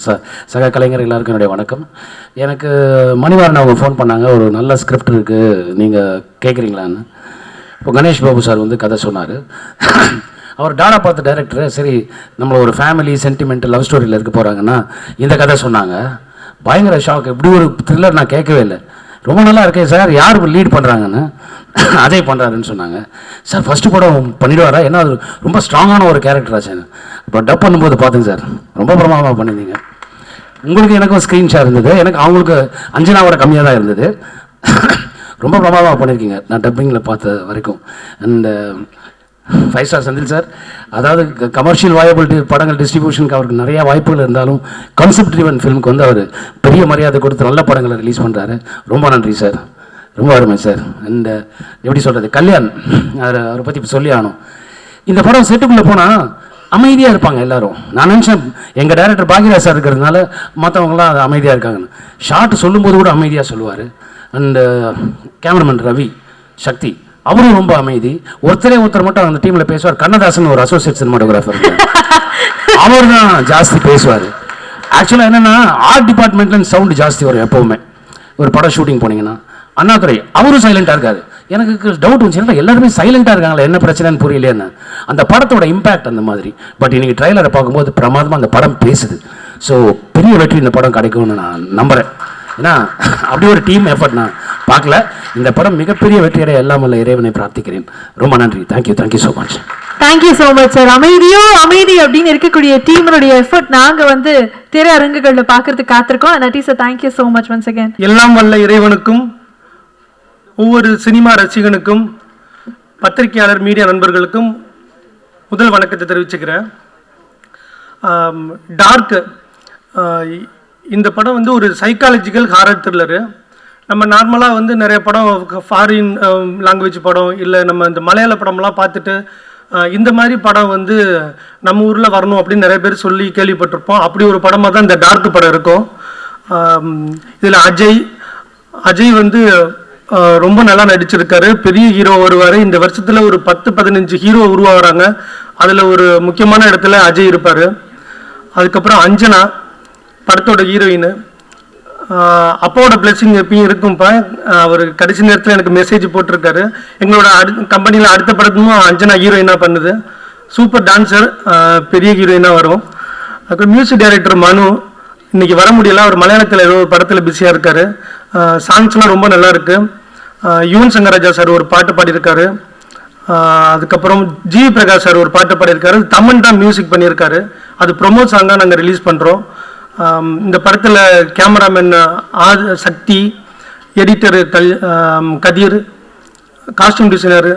சக கலைஞர் எல்லாருக்கும் என்னுடைய வணக்கம். எனக்கு மணிவாரன் அவங்க ஃபோன் பண்ணாங்க, ஒரு நல்ல ஸ்கிரிப்ட் இருக்குது நீங்கள் கேட்குறீங்களான்னு. இப்போ கணேஷ் பாபு சார் வந்து கதை சொன்னார். அவர் டாடா பார்த்த டைரக்டர், சரி நம்மளை ஒரு ஃபேமிலி சென்டிமெண்ட் லவ் ஸ்டோரியில் இருக்க போகிறாங்கன்னா இந்த கதை சொன்னாங்க. பயங்கர ஷாக். இப்படி ஒரு த்ரில்லர் நான் கேட்கவே இல்லை. ரொம்ப நல்லா இருக்கே சார், யார் லீட் பண்ணுறாங்கன்னு. அஜய் பண்ணுறாருன்னு சொன்னாங்க. சார் ஃபஸ்ட்டு படம் பண்ணிடுவாரா, ஏன்னா அது ரொம்ப ஸ்ட்ராங்கான ஒரு கேரக்டரா சார். இப்போ டப் பண்ணும்போது பார்த்துங்க சார், ரொம்ப பிரமாதமாக பண்ணியிருந்தீங்க. உங்களுக்கு எனக்கும் ஸ்க்ரீன் ஷேர் இருந்தது, எனக்கு அவங்களுக்கு அஞ்சனாவோட கம்மியாக தான் இருந்தது. ரொம்ப பிரமாதமாக பண்ணியிருக்கீங்க நான் டப்பிங்கில் பார்த்த வரைக்கும். அண்ட் 5 ஸ்டார் செந்தில் சார், அதாவது கமர்ஷியல் வயபிலிட்டி படங்கள் டிஸ்ட்ரிபியூஷனுக்கு அவருக்கு நிறையா வாய்ப்புகள் இருந்தாலும் கான்செப்ட் ட்ரிவன் ஃபிலிமுக்கு வந்து அவர் பெரிய மரியாதை கொடுத்து நல்ல படங்களை ரிலீஸ் பண்ணுறாரு. ரொம்ப நன்றி சார், ரொம்ப அருமை சார். அண்ட் எப்படி சொல்கிறது, கல்யாண் அவரை பற்றி இப்போ சொல்லி ஆகணும். இந்த படம் செட்டுக்குள்ளே போனால் அமைதியாக இருப்பாங்க எல்லாரும். நான் நினச்சேன் எங்கள் டைரக்டர் பாக்யராஜ் சார் இருக்கிறதுனால மற்றவங்களாம் அது அமைதியாக இருக்காங்கன்னு. ஷார்ட் சொல்லும்போது கூட அமைதியாக சொல்லுவார். அண்டு கேமராமேன் ரவி சக்தி, அவரும் ரொம்ப அமைதி. ஒருத்தர் மட்டும் அந்த டீமில் பேசுவார். கண்ணதாசன் ஒரு அசோசியேட் சினிமாட்டோகிராஃபர், அவர் தான் ஜாஸ்தி பேசுவார். ஆக்சுவலாக என்னென்னா ஆர்ட் டிபார்ட்மெண்ட்லேருந்து சவுண்டு ஜாஸ்தி வரும் எப்போவுமே. ஒரு படம் ஷூட்டிங் போனீங்கன்னா அண்ணாதுரை அவரும் சைலண்டாக இருக்காரு. எனக்கு டவுட் வந்துச்சுன்னா எல்லாருமே சைலண்டாக இருக்காங்களா, என்ன பிரச்சனைன்னு புரியலையேன்னு. அந்த படத்தோட இம்பேக்ட் அந்த மாதிரி. பட் இன்னைக்கு ட்ரைலரை பார்க்கும்போது பிரமாதமாக அந்த படம் பேசுது. ஸோ பெரிய வெற்றி இந்த படம் கிடைக்கும்னு நான் நம்புகிறேன். ஏன்னா அப்படி ஒரு டீம் எஃபர்ட் நான் பார்க்கல. இந்த படம் மிகப்பெரிய வெற்றியடைய எல்லாம் வல்ல இறைவனை பிரார்த்திக்கிறேன். ரொம்ப நன்றி. Thank you so much. Thank you so much sir. அமைதி அப்படின்னு இருக்கக்கூடிய டீமனுடைய எஃபர்ட் நாங்கள் வந்து திரையரங்குகளில் பார்க்கறதுக்கு காத்திருக்கோம். Natty sir, thank you so much once again. எல்லாம் வல்ல இறைவனுக்கும் ஒவ்வொரு சினிமா ரசிகனுக்கும் பத்திரிகையாளர் மீடியா நண்பர்களுக்கும் முதல் வணக்கத்தை தெரிவிச்சுக்கிறேன். டார்க் இந்த படம் வந்து ஒரு சைக்காலஜிக்கல் ஹாரர் த்ரில்லரு. நம்ம நார்மலாக வந்து நிறைய படம் ஃபாரின் லாங்குவேஜ் படம் இல்லை நம்ம இந்த மலையாள படம்லாம் பார்த்துட்டு இந்த மாதிரி படம் வந்து நம்ம ஊரில் வரணும் அப்படின்னு நிறைய பேர் சொல்லி கேள்விப்பட்டிருப்போம். அப்படி ஒரு படமாக தான் இந்த டார்க் படம் இருக்கும். இதில் அஜய் வந்து ரொம்ப நல்லா நடிச்சிருக்காரு. பெரிய ஹீரோ வருவார். இந்த வருஷத்தில் ஒரு 10-15 ஹீரோ உருவாகிறாங்க. அதில் ஒரு முக்கியமான இடத்துல அஜய் இருப்பார். அதுக்கப்புறம் அஞ்சனா படத்தோட ஹீரோயின். அப்பாவோட பிளெஸிங் எப்பயும் இருக்கும்ப்பா. அவர் கடைசி நேரத்தில் எனக்கு மெசேஜ் போட்டிருக்காரு. எங்களோட கம்பெனியில் அடுத்த படத்தும் அஞ்சனா ஹீரோயினாக பண்ணுது. சூப்பர் டான்ஸர், பெரிய ஹீரோயினாக வரும். அதுக்கப்புறம் மியூசிக் டைரக்டர் மனு இன்னைக்கு வர முடியல. அவர் மலையாளத்தில் ஏதோ ஒரு படத்தில் பிஸியாக இருக்கார். சாங்ஸ்லாம் ரொம்ப நல்லா இருக்கு. யுவன் சங்கர் ராஜா சார் ஒரு பாட்டு பாடியிருக்காரு. அதுக்கப்புறம் ஜி பிரகாஷ் சார் ஒரு பாட்டு பாடியிருக்காரு. தமன் தான் மியூசிக் பண்ணியிருக்காரு. அது ப்ரொமோ சாங்காக நாங்கள் ரிலீஸ் பண்ணுறோம். இந்த படத்தில் cameraman Sakthi, editor Kathir, costume designer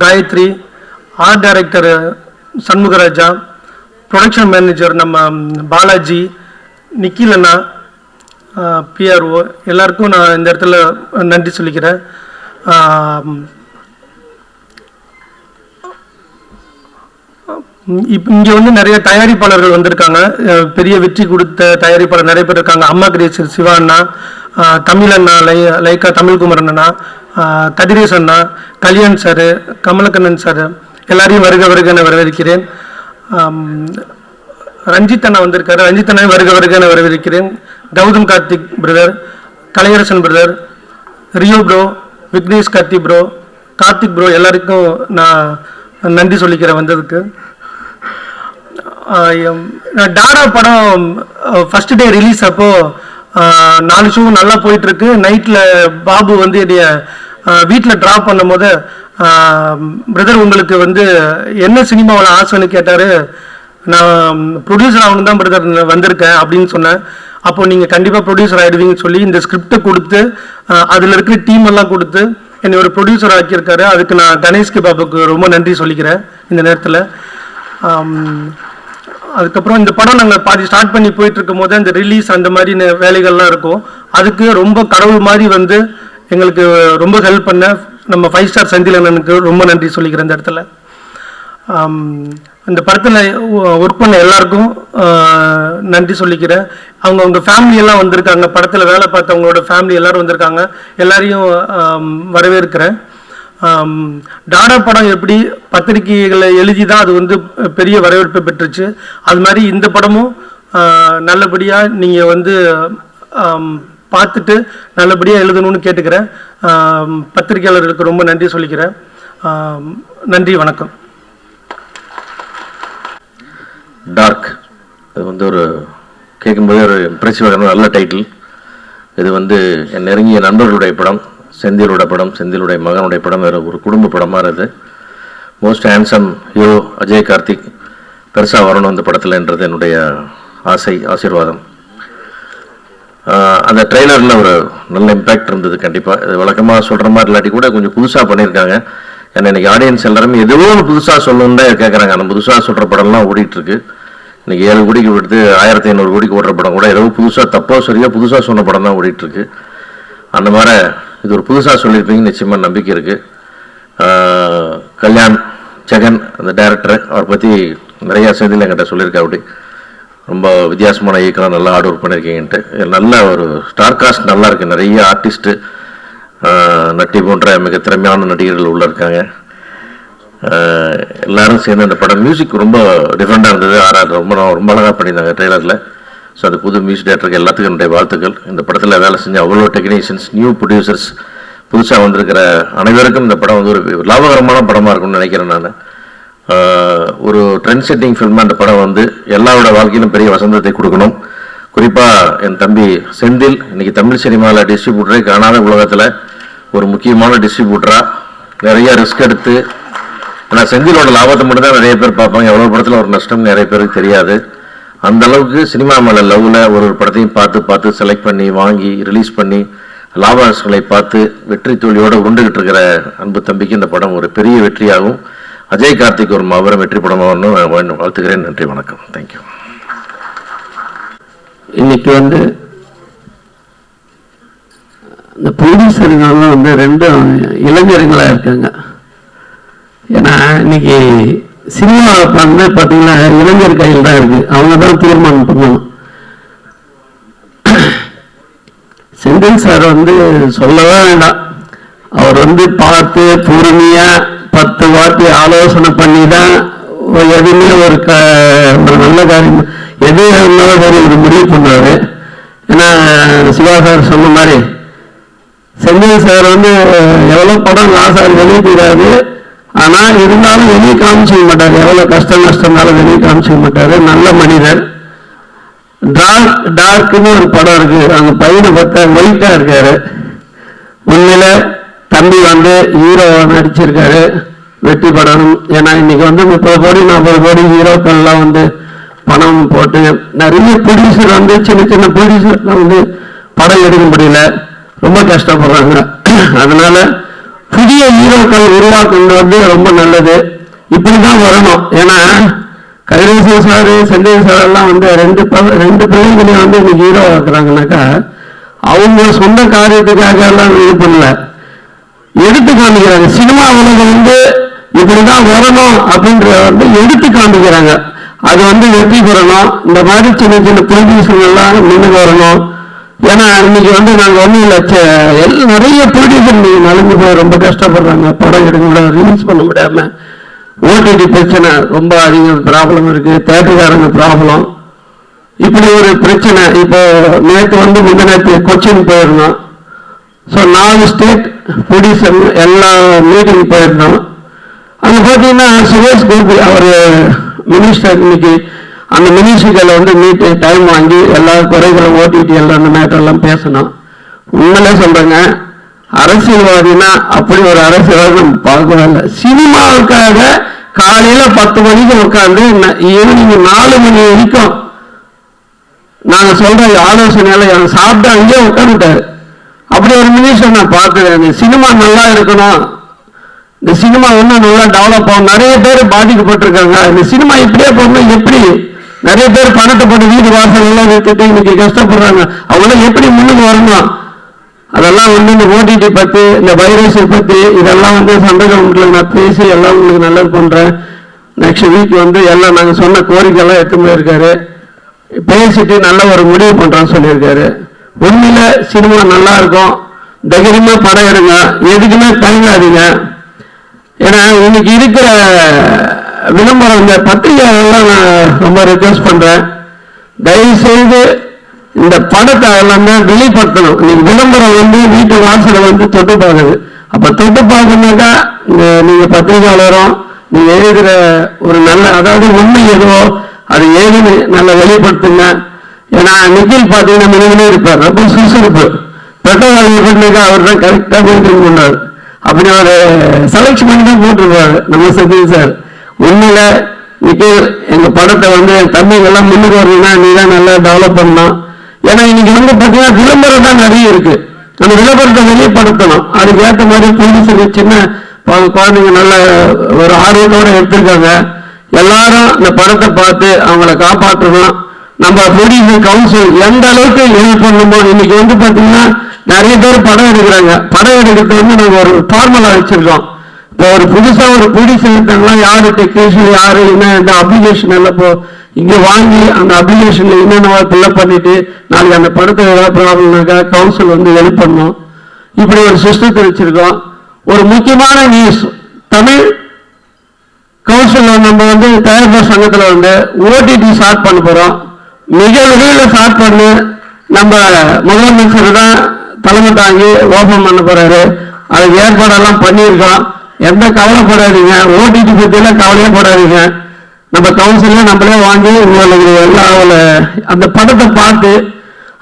Gayathri, art director Shanmugaraja, production manager நம்ம பாலாஜி, நிக்கில் அண்ணா, பிஆர்ஓ எல்லாருக்கும் நான் இந்த இடத்துல நன்றி சொல்லிக்கிறேன். இங்கே வந்து நிறைய தயாரிப்பாளர்கள் வந்திருக்காங்க. பெரிய வெற்றி கொடுத்த தயாரிப்பாளர் நிறைய பேர் இருக்காங்க. அம்மா கிரியேஷன் சிவா அண்ணா, தமிழ் அண்ணா, லைக்கா தமிழ்குமரன் அண்ணா, கதிரேஷ் அண்ணா, கல்யாண் சார், கமலக்கண்ணன் சார், எல்லாரையும் வருக என வரவேற்கிறேன். ரஞ்சித் அண்ணா வந்திருக்காரு. ரஞ்சித் அண்ணா வருக என வரவேற்கிறேன். Gautham Karthik brother, Kalaiyarasan brother, Rio bro, Vignesh Karthik bro, Karthik bro எல்லாருக்கும் நான் நன்றி சொல்லிக்கிறேன் வந்ததுக்கு. டாடா படம் ஃபர்ஸ்ட் டே ரிலீஸ் அப்போ 4 ஷோ நல்லா போயிட்டு இருக்கு. நைட்டில் பாபு வந்து என்னைய வீட்டில் ட்ராப் பண்ணும் போது, பிரதர் உங்களுக்கு வந்து என்ன சினிமாவில் ஆசைன்னு கேட்டார். நான் ப்ரொடியூசர் ஆகணும் தான் பிரதர் வந்திருக்கேன் அப்படின்னு சொன்னேன். அப்போ நீங்கள் கண்டிப்பாக ப்ரொடியூசர் ஆகிடுவீங்கன்னு சொல்லி இந்த ஸ்கிரிப்டை கொடுத்து அதில் இருக்கிற டீம் எல்லாம் கொடுத்து என்னை ஒரு ப்ரொடியூசர் ஆக்கியிருக்காரு. அதுக்கு நான் கணேஷ் பாபுக்கு ரொம்ப நன்றி சொல்லிக்கிறேன் இந்த நேரத்தில். அதுக்கப்புறம் இந்த படம் நாங்கள் பாதி ஸ்டார்ட் பண்ணி போயிட்டு இருக்கும் போது அந்த ரிலீஸ் அந்த மாதிரி வேலைகள்லாம் இருக்கும். அதுக்கு ரொம்ப கடவுள் மாதிரி வந்து எங்களுக்கு ரொம்ப ஹெல்ப் பண்ண நம்ம 5 ஸ்டார் செந்தில் அண்ணனுக்கு ரொம்ப நன்றி சொல்லிக்கிறேன் இந்த இடத்துல. இந்த படத்தில் ஒர்க் பண்ண எல்லாருக்கும் நன்றி சொல்லிக்கிறேன். அவங்க ஃபேமிலி எல்லாம் வந்திருக்காங்க. படத்தில் வேலை பார்த்தவங்களோட ஃபேமிலி எல்லாரும் வந்திருக்காங்க. எல்லாரையும் வரவேற்கிறேன். டாடா படம் எப்படி பத்திரிகைகளை எழுதி தான் அது வந்து பெரிய வரவேற்பை பெற்றுச்சு, அது மாதிரி இந்த படமும் நல்லபடியாக நீங்கள் வந்து பார்த்துட்டு நல்லபடியாக எழுதணும்னு கேட்டுக்கிறேன். பத்திரிகையாளர்களுக்கு ரொம்ப நன்றி சொல்லிக்கிறேன். நன்றி, வணக்கம். டார்க், இது வந்து ஒரு கேட்கும்போதே ஒரு இம்ப்ரெசிவான நல்ல டைட்டில். இது வந்து என் நெருங்கிய நண்பர்களுடைய படம், செந்திலுடைய படம், செந்திலுடைய மகனுடைய படம், வேறு ஒரு குடும்ப படமாக இருக்குது. Most handsome hero Ajay Karthik பெருசாக வரணும் அந்த படத்தில்ன்றது என்னுடைய ஆசீர்வாதம். அந்த ட்ரெய்லரில் ஒரு நல்ல இம்பேக்ட் இருந்தது. கண்டிப்பாக இது வழக்கமாக சொல்கிற மாதிரி இல்லாட்டி கூட கொஞ்சம் புதுசாக பண்ணியிருக்காங்க. ஏன்னா இன்றைக்கி ஆடியன்ஸ் எல்லாருமே ஏதோ ஒன்று புதுசாக சொல்லணுன்னு தான் கேட்குறாங்க. அந்த புதுசாக சொல்கிற படம்லாம் ஓடிட்டுருக்கு. இன்றைக்கி 7 கோடிக்கு விடுத்து 1500 கோடிக்கு ஓடுற படம் கூட ஏதோ புதுசாக தப்போ சரியாக புதுசாக சொன்ன படம் தான் ஓடிட்டுருக்கு. அந்த மாதிரி இது ஒரு புதுசாக சொல்லியிருப்பீங்கன்னு நிச்சயமாக நம்பிக்கை இருக்குது. கல்யாண் ஜெகன் அந்த டைரக்டர், அவரை பற்றி நிறையா செய்தியில் என்கிட்ட சொல்லியிருக்கா. அப்படி ரொம்ப வித்தியாசமான இயக்கம், நல்லா ஹார்ட் ஒர்க் பண்ணியிருக்கீங்கன்ட்டு. நல்ல ஒரு ஸ்டார் காஸ்ட் நல்லா இருக்குது. நிறைய ஆர்டிஸ்ட்டு நட்டி போன்ற மிக திறமையான நடிகர்கள் உள்ளே இருக்காங்க. எல்லோரும் சேர்ந்து அந்த படம் மியூசிக் ரொம்ப டிஃப்ரெண்ட்டாக இருந்தது. ரொம்ப அழகாக பண்ணியிருந்தாங்க ட்ரெய்லரில். ஸோ அது புது மியூசிக் டேரக்டருக்கு எல்லாத்துக்கும் என்னுடைய வாழ்த்துக்கள். இந்த படத்தில் வேலை செஞ்ச அவ்வளோ டெக்னீஷியன்ஸ், நியூ ப்ரொடியூசர்ஸ், புதுசாக வந்திருக்கிற அனைவருக்கும் இந்த படம் வந்து ஒரு லாபகரமான படமாக இருக்கும்னு நினைக்கிறேன். நான் ஒரு ட்ரெண்ட் செட்டிங் ஃபில்மாக அந்த படம் வந்து எல்லாரோட வாழ்க்கையிலும் பெரிய வசந்தத்தை கொடுக்கணும். குறிப்பாக என் தம்பி செந்தில் இன்றைக்கி தமிழ் சினிமாவில் டிஸ்ட்ரிபியூட்டரே காணாத உலகத்தில் ஒரு முக்கியமான டிஸ்ட்ரிபியூட்டராக நிறைய ரிஸ்க் எடுத்து, ஏன்னா செந்திலோட லாபத்தை மட்டும் தான் நிறைய பேர் பார்ப்பாங்க. எவ்வளோ படத்தில் ஒரு நஷ்டம் நிறைய பேருக்கு தெரியாது. அந்த அளவுக்கு சினிமா மேலே லவ்வில் ஒரு படத்தையும் பார்த்து செலக்ட் பண்ணி வாங்கி ரிலீஸ் பண்ணி லாபங்களை பார்த்து வெற்றி தோல்வியோடு உண்டுகிட்டு இருக்கிற அன்பு தம்பிக்கு இந்த படம் ஒரு பெரிய வெற்றியாகும். அஜய் கார்த்திக் ஒரு மாபெரும் வெற்றி படமாகணும் வாழ்த்துக்கிறேன். நன்றி, வணக்கம். தேங்க்யூ. இன்னைக்கு வந்து இந்த ப்ரொடியூசருங்கெல்லாம் வந்து 2 இளைஞர்களாக இருக்காங்க. ஏன்னா இன்னைக்கு சினிமாவை வந்து பார்த்தீங்கன்னா இளைஞர் கையில் தான் இருக்கு. அவங்க தான் தீர்மானம் பண்ணணும். செந்தில் சார் வந்து சொல்லவே வேண்டாம். அவர் வந்து பார்த்து பொறுமையாக 10 வாட்டி ஆலோசனை பண்ணி தான் எதுவுமே ஒரு நல்ல காரியம் எது இருந்தாலும் ஒரு முடிவு பண்ணாரு. ஏன்னா சிவா சார் சொன்ன மாதிரி செந்தில் சார் வந்து எவ்வளோ படம் ஆசார் வெளியே தெரியாது. ஆனால் இருந்தாலும் வெளியே காமிச்சிக்க மாட்டார். எவ்வளோ நஷ்டம்னாலும் வெளியே காமிச்சிக்க மாட்டார். நல்ல மனிதர். டார்க்னு ஒரு படம் இருக்கு. அந்த பையனை பார்த்தா ஒயிட்டாக இருக்காரு. உண்மையில தம்பி வந்து ஹீரோ நடிச்சிருக்காரு. வெற்றி படம். ஏன்னா இன்னைக்கு வந்து 30 கோடி 40 கோடி ஹீரோக்கள்லாம் வந்து பணம் போட்டு நிறைய ப்ரொடியூசர் வந்து சின்ன ப்ரொடியூசர்லாம் வந்து படம் எடுக்க முடியல, ரொம்ப கஷ்டப்படுறாங்க. அதனால புதிய ஹீரோக்கள் உருவாக்குறது வந்து ரொம்ப நல்லது. இப்படிதான் வரணும். ஏன்னா கைலாசம் சார், செந்தில் சார் எல்லாம் வந்து 2 பிள்ளைங்களையும் வந்து இன்னைக்கு ஹீரோ ஆக்குறாங்கனாக்கா அவங்க சொந்த காரியத்துக்காக எல்லாம் இது பண்ணல, எடுத்து காமிக்கிறாங்க. சினிமா உலகம் வந்து இப்படிதான் வரணும் அப்படின்ற வந்து எடுத்து காமிக்கிறாங்க. அது வந்து வெற்றி பெறணும். இந்த மாதிரி சின்ன ப்ரொடியூசர் எல்லாம் நின்று வரணும். ஏன்னா இன்னைக்கு வந்து நாங்கள் ஒன்றும் இல்லை, நிறைய ப்ரொடியூசர் இன்னைக்கு நடந்து போய் ரொம்ப கஷ்டப்படுறாங்க. படம் எடுக்க முடியாது, ரிலீஸ் பண்ண முடியாம. ஓடிடி பிரச்சனை ரொம்ப அதிக ப்ராப்ளம் இருக்கு. தேட்டருக்காரங்க ப்ராப்ளம். இப்படி ஒரு பிரச்சனை. இப்போ நேற்று வந்து முந்தினத்து கொச்சின் போயிருந்தோம். ஸோ 4 ஸ்டேட் ப்ரொடியூசர் எல்லா மீட்டிங் போயிருந்தோம். அங்கே பார்த்தீங்கன்னா சுரேஷ் கோபி அவர் மினிஸ்டர் இன்னைக்கு அந்த மினிஸ்டர்களை வந்து டைம் வாங்கி எல்லா குறைகளும் ஓடிடி எல்லாம் அந்த மேட்டர்லாம் பேசணும். உண்மையிலே சொல்றேங்க, அரசியல்வாதினா அப்படி ஒரு அரசியல்வாதி நம்ம பார்க்கவே இல்லை. சினிமாவுக்காக காலையில 10 மணிக்கு உட்காந்து ஈவினிங் 4 மணி வரைக்கும் நாங்கள் சொல்ற ஆலோசனையால சாப்பிட்டு அங்கேயே உட்காந்துட்டாரு. அப்படி ஒரு மினிஸ்டர் நான் பார்க்கிறேன். சினிமா நல்லா இருக்கணும், இந்த சினிமா இன்னும் நல்லா டெவலப் ஆகும். நிறைய பேர் பாதிக்கப்பட்டிருக்காங்க. இந்த சினிமா இப்படியே போகணும். எப்படி நிறைய பேர் பணத்தை போட்டு வீடு வாசல் எல்லாம் விட்டுட்டு இன்னைக்கு கஷ்டப்படுறாங்க. அவங்களாம் எப்படி முன்னுக்கு வரணும்? அதெல்லாம் வந்து இந்த ஓடிடி பற்றி, இந்த வைரஸை பற்றி இதெல்லாம் வந்து சந்தேகத்தில் நான் பேசி எல்லாம் உங்களுக்கு நல்லது பண்ணுறேன். நெக்ஸ்ட் வீக் வந்து எல்லாம் நாங்கள் சொன்ன கோரிக்கையெல்லாம் எடுத்து போயிருக்காரு. பேசிட்டு நல்ல ஒரு முடிவு பண்ணுறோன்னு சொல்லியிருக்காரு. உண்மையில சினிமா நல்லா இருக்கும். தைரியமா படம் எடுங்க, எதுக்குமே தயங்காதீங்க. ஏன்னா இன்னைக்கு இருக்கிற விளம்பரம் இந்த பத்திரிகைலாம் நான் ரொம்ப ரெக்வஸ்ட் பண்றேன். தயவு செய்து இந்த படத்தை எல்லாமே வெளிப்படுத்தணும். நீங்க விளம்பரம் வந்து வீட்டு வாசலை வந்து தொட்டு பார்க்குது. அப்ப தொட்டு பார்க்கணுன்னாக்கா நீங்க பத்திரிகையாளரும் நீங்க எழுதுகிற ஒரு நல்ல, அதாவது உண்மை எதுவோ அது ஏதுன்னு நல்லா வெளிப்படுத்துங்க. ஏன்னா நிக்கில் பார்த்தீங்கன்னா மினிமலே இருப்பார், ரொம்ப சுறுசுறுப்பு. பெட்ரோல் அவர் தான் கரெக்டாக மெயின்டைன் பண்ணார். அப்படி ஒரு செலக்ஷன் பண்ணி தான் போட்டிருப்பாரு நம்ம சதீஷ் சார். உண்மையில நிக்கில் எங்க படத்தை வந்து என் தம்பிங்கெல்லாம் முன்னுக்கு வரணும்னா நீ தான் நல்லா டெவலப் பண்ணணும். ஏன்னா இன்னைக்கு வந்து பார்த்தீங்கன்னா விளம்பரம் தான் நிறைய இருக்கு. அந்த விளம்பரத்தை வெளிப்படுத்தணும். அதுக்கு ஏற்ற மாதிரி போலீஸுக்கு சின்ன குழந்தைங்க நல்ல ஒரு ஆர்வத்தோட எடுத்திருக்காங்க. எல்லாரும் இந்த படத்தை பார்த்து அவங்கள காப்பாற்றணும். நம்ம ப்ரொடியூசர் கவுன்சில் எந்த அளவுக்கு ஹெல்ப் பண்ணணுமோ. இன்னைக்கு வந்து பார்த்தீங்கன்னா நிறைய பேர் படம் எடுக்கிறாங்க. படம் எடுக்கிறது வந்து நாங்கள் ஒரு ஃபார்முலா வச்சிருக்கோம். இப்போ ஒரு புதுசாக ஒரு ப்ரொடியூசர் எடுத்தாங்கன்னா யாரு டெக்னீஷியன், யாரு என்ன, இந்த அப்ளிகேஷன் எல்லாம் இப்போ இங்கே வாங்கி அந்த அப்ளிகேஷன்ல என்னென்ன ஃபில்அப் பண்ணிட்டு நாளைக்கு அந்த படத்தை ஏதாவது ப்ராப்ளம்னாக்கா கவுன்சில் வந்து ஹெல்ப் பண்ணணும். இப்படி ஒரு சிஸ்டத்தை வச்சிருக்கோம். ஒரு முக்கியமான நியூஸ், தமிழ் கவுன்சில் நம்ம வந்து தயாரிப்பாளர் சங்கத்தில் வந்து ஓடிடி ஸ்டார்ட் பண்ண போகிறோம். மிக விரைவில் ஸ்டார்ட் பண்ணு. நம்ம முதலமைச்சர் தான் தலைமை தாங்கி ஓபன் பண்ண போறாரு. அதுக்கு ஏற்பாடெல்லாம் பண்ணியிருக்கோம். எந்த கவலைப்படாதீங்க, ஓடிடி பற்றியெல்லாம் கவலையே போடாதீங்க. நம்ம கவுன்சில நம்மளே வாங்கி உங்களுக்கு எல்லா அந்த படத்தை பார்த்து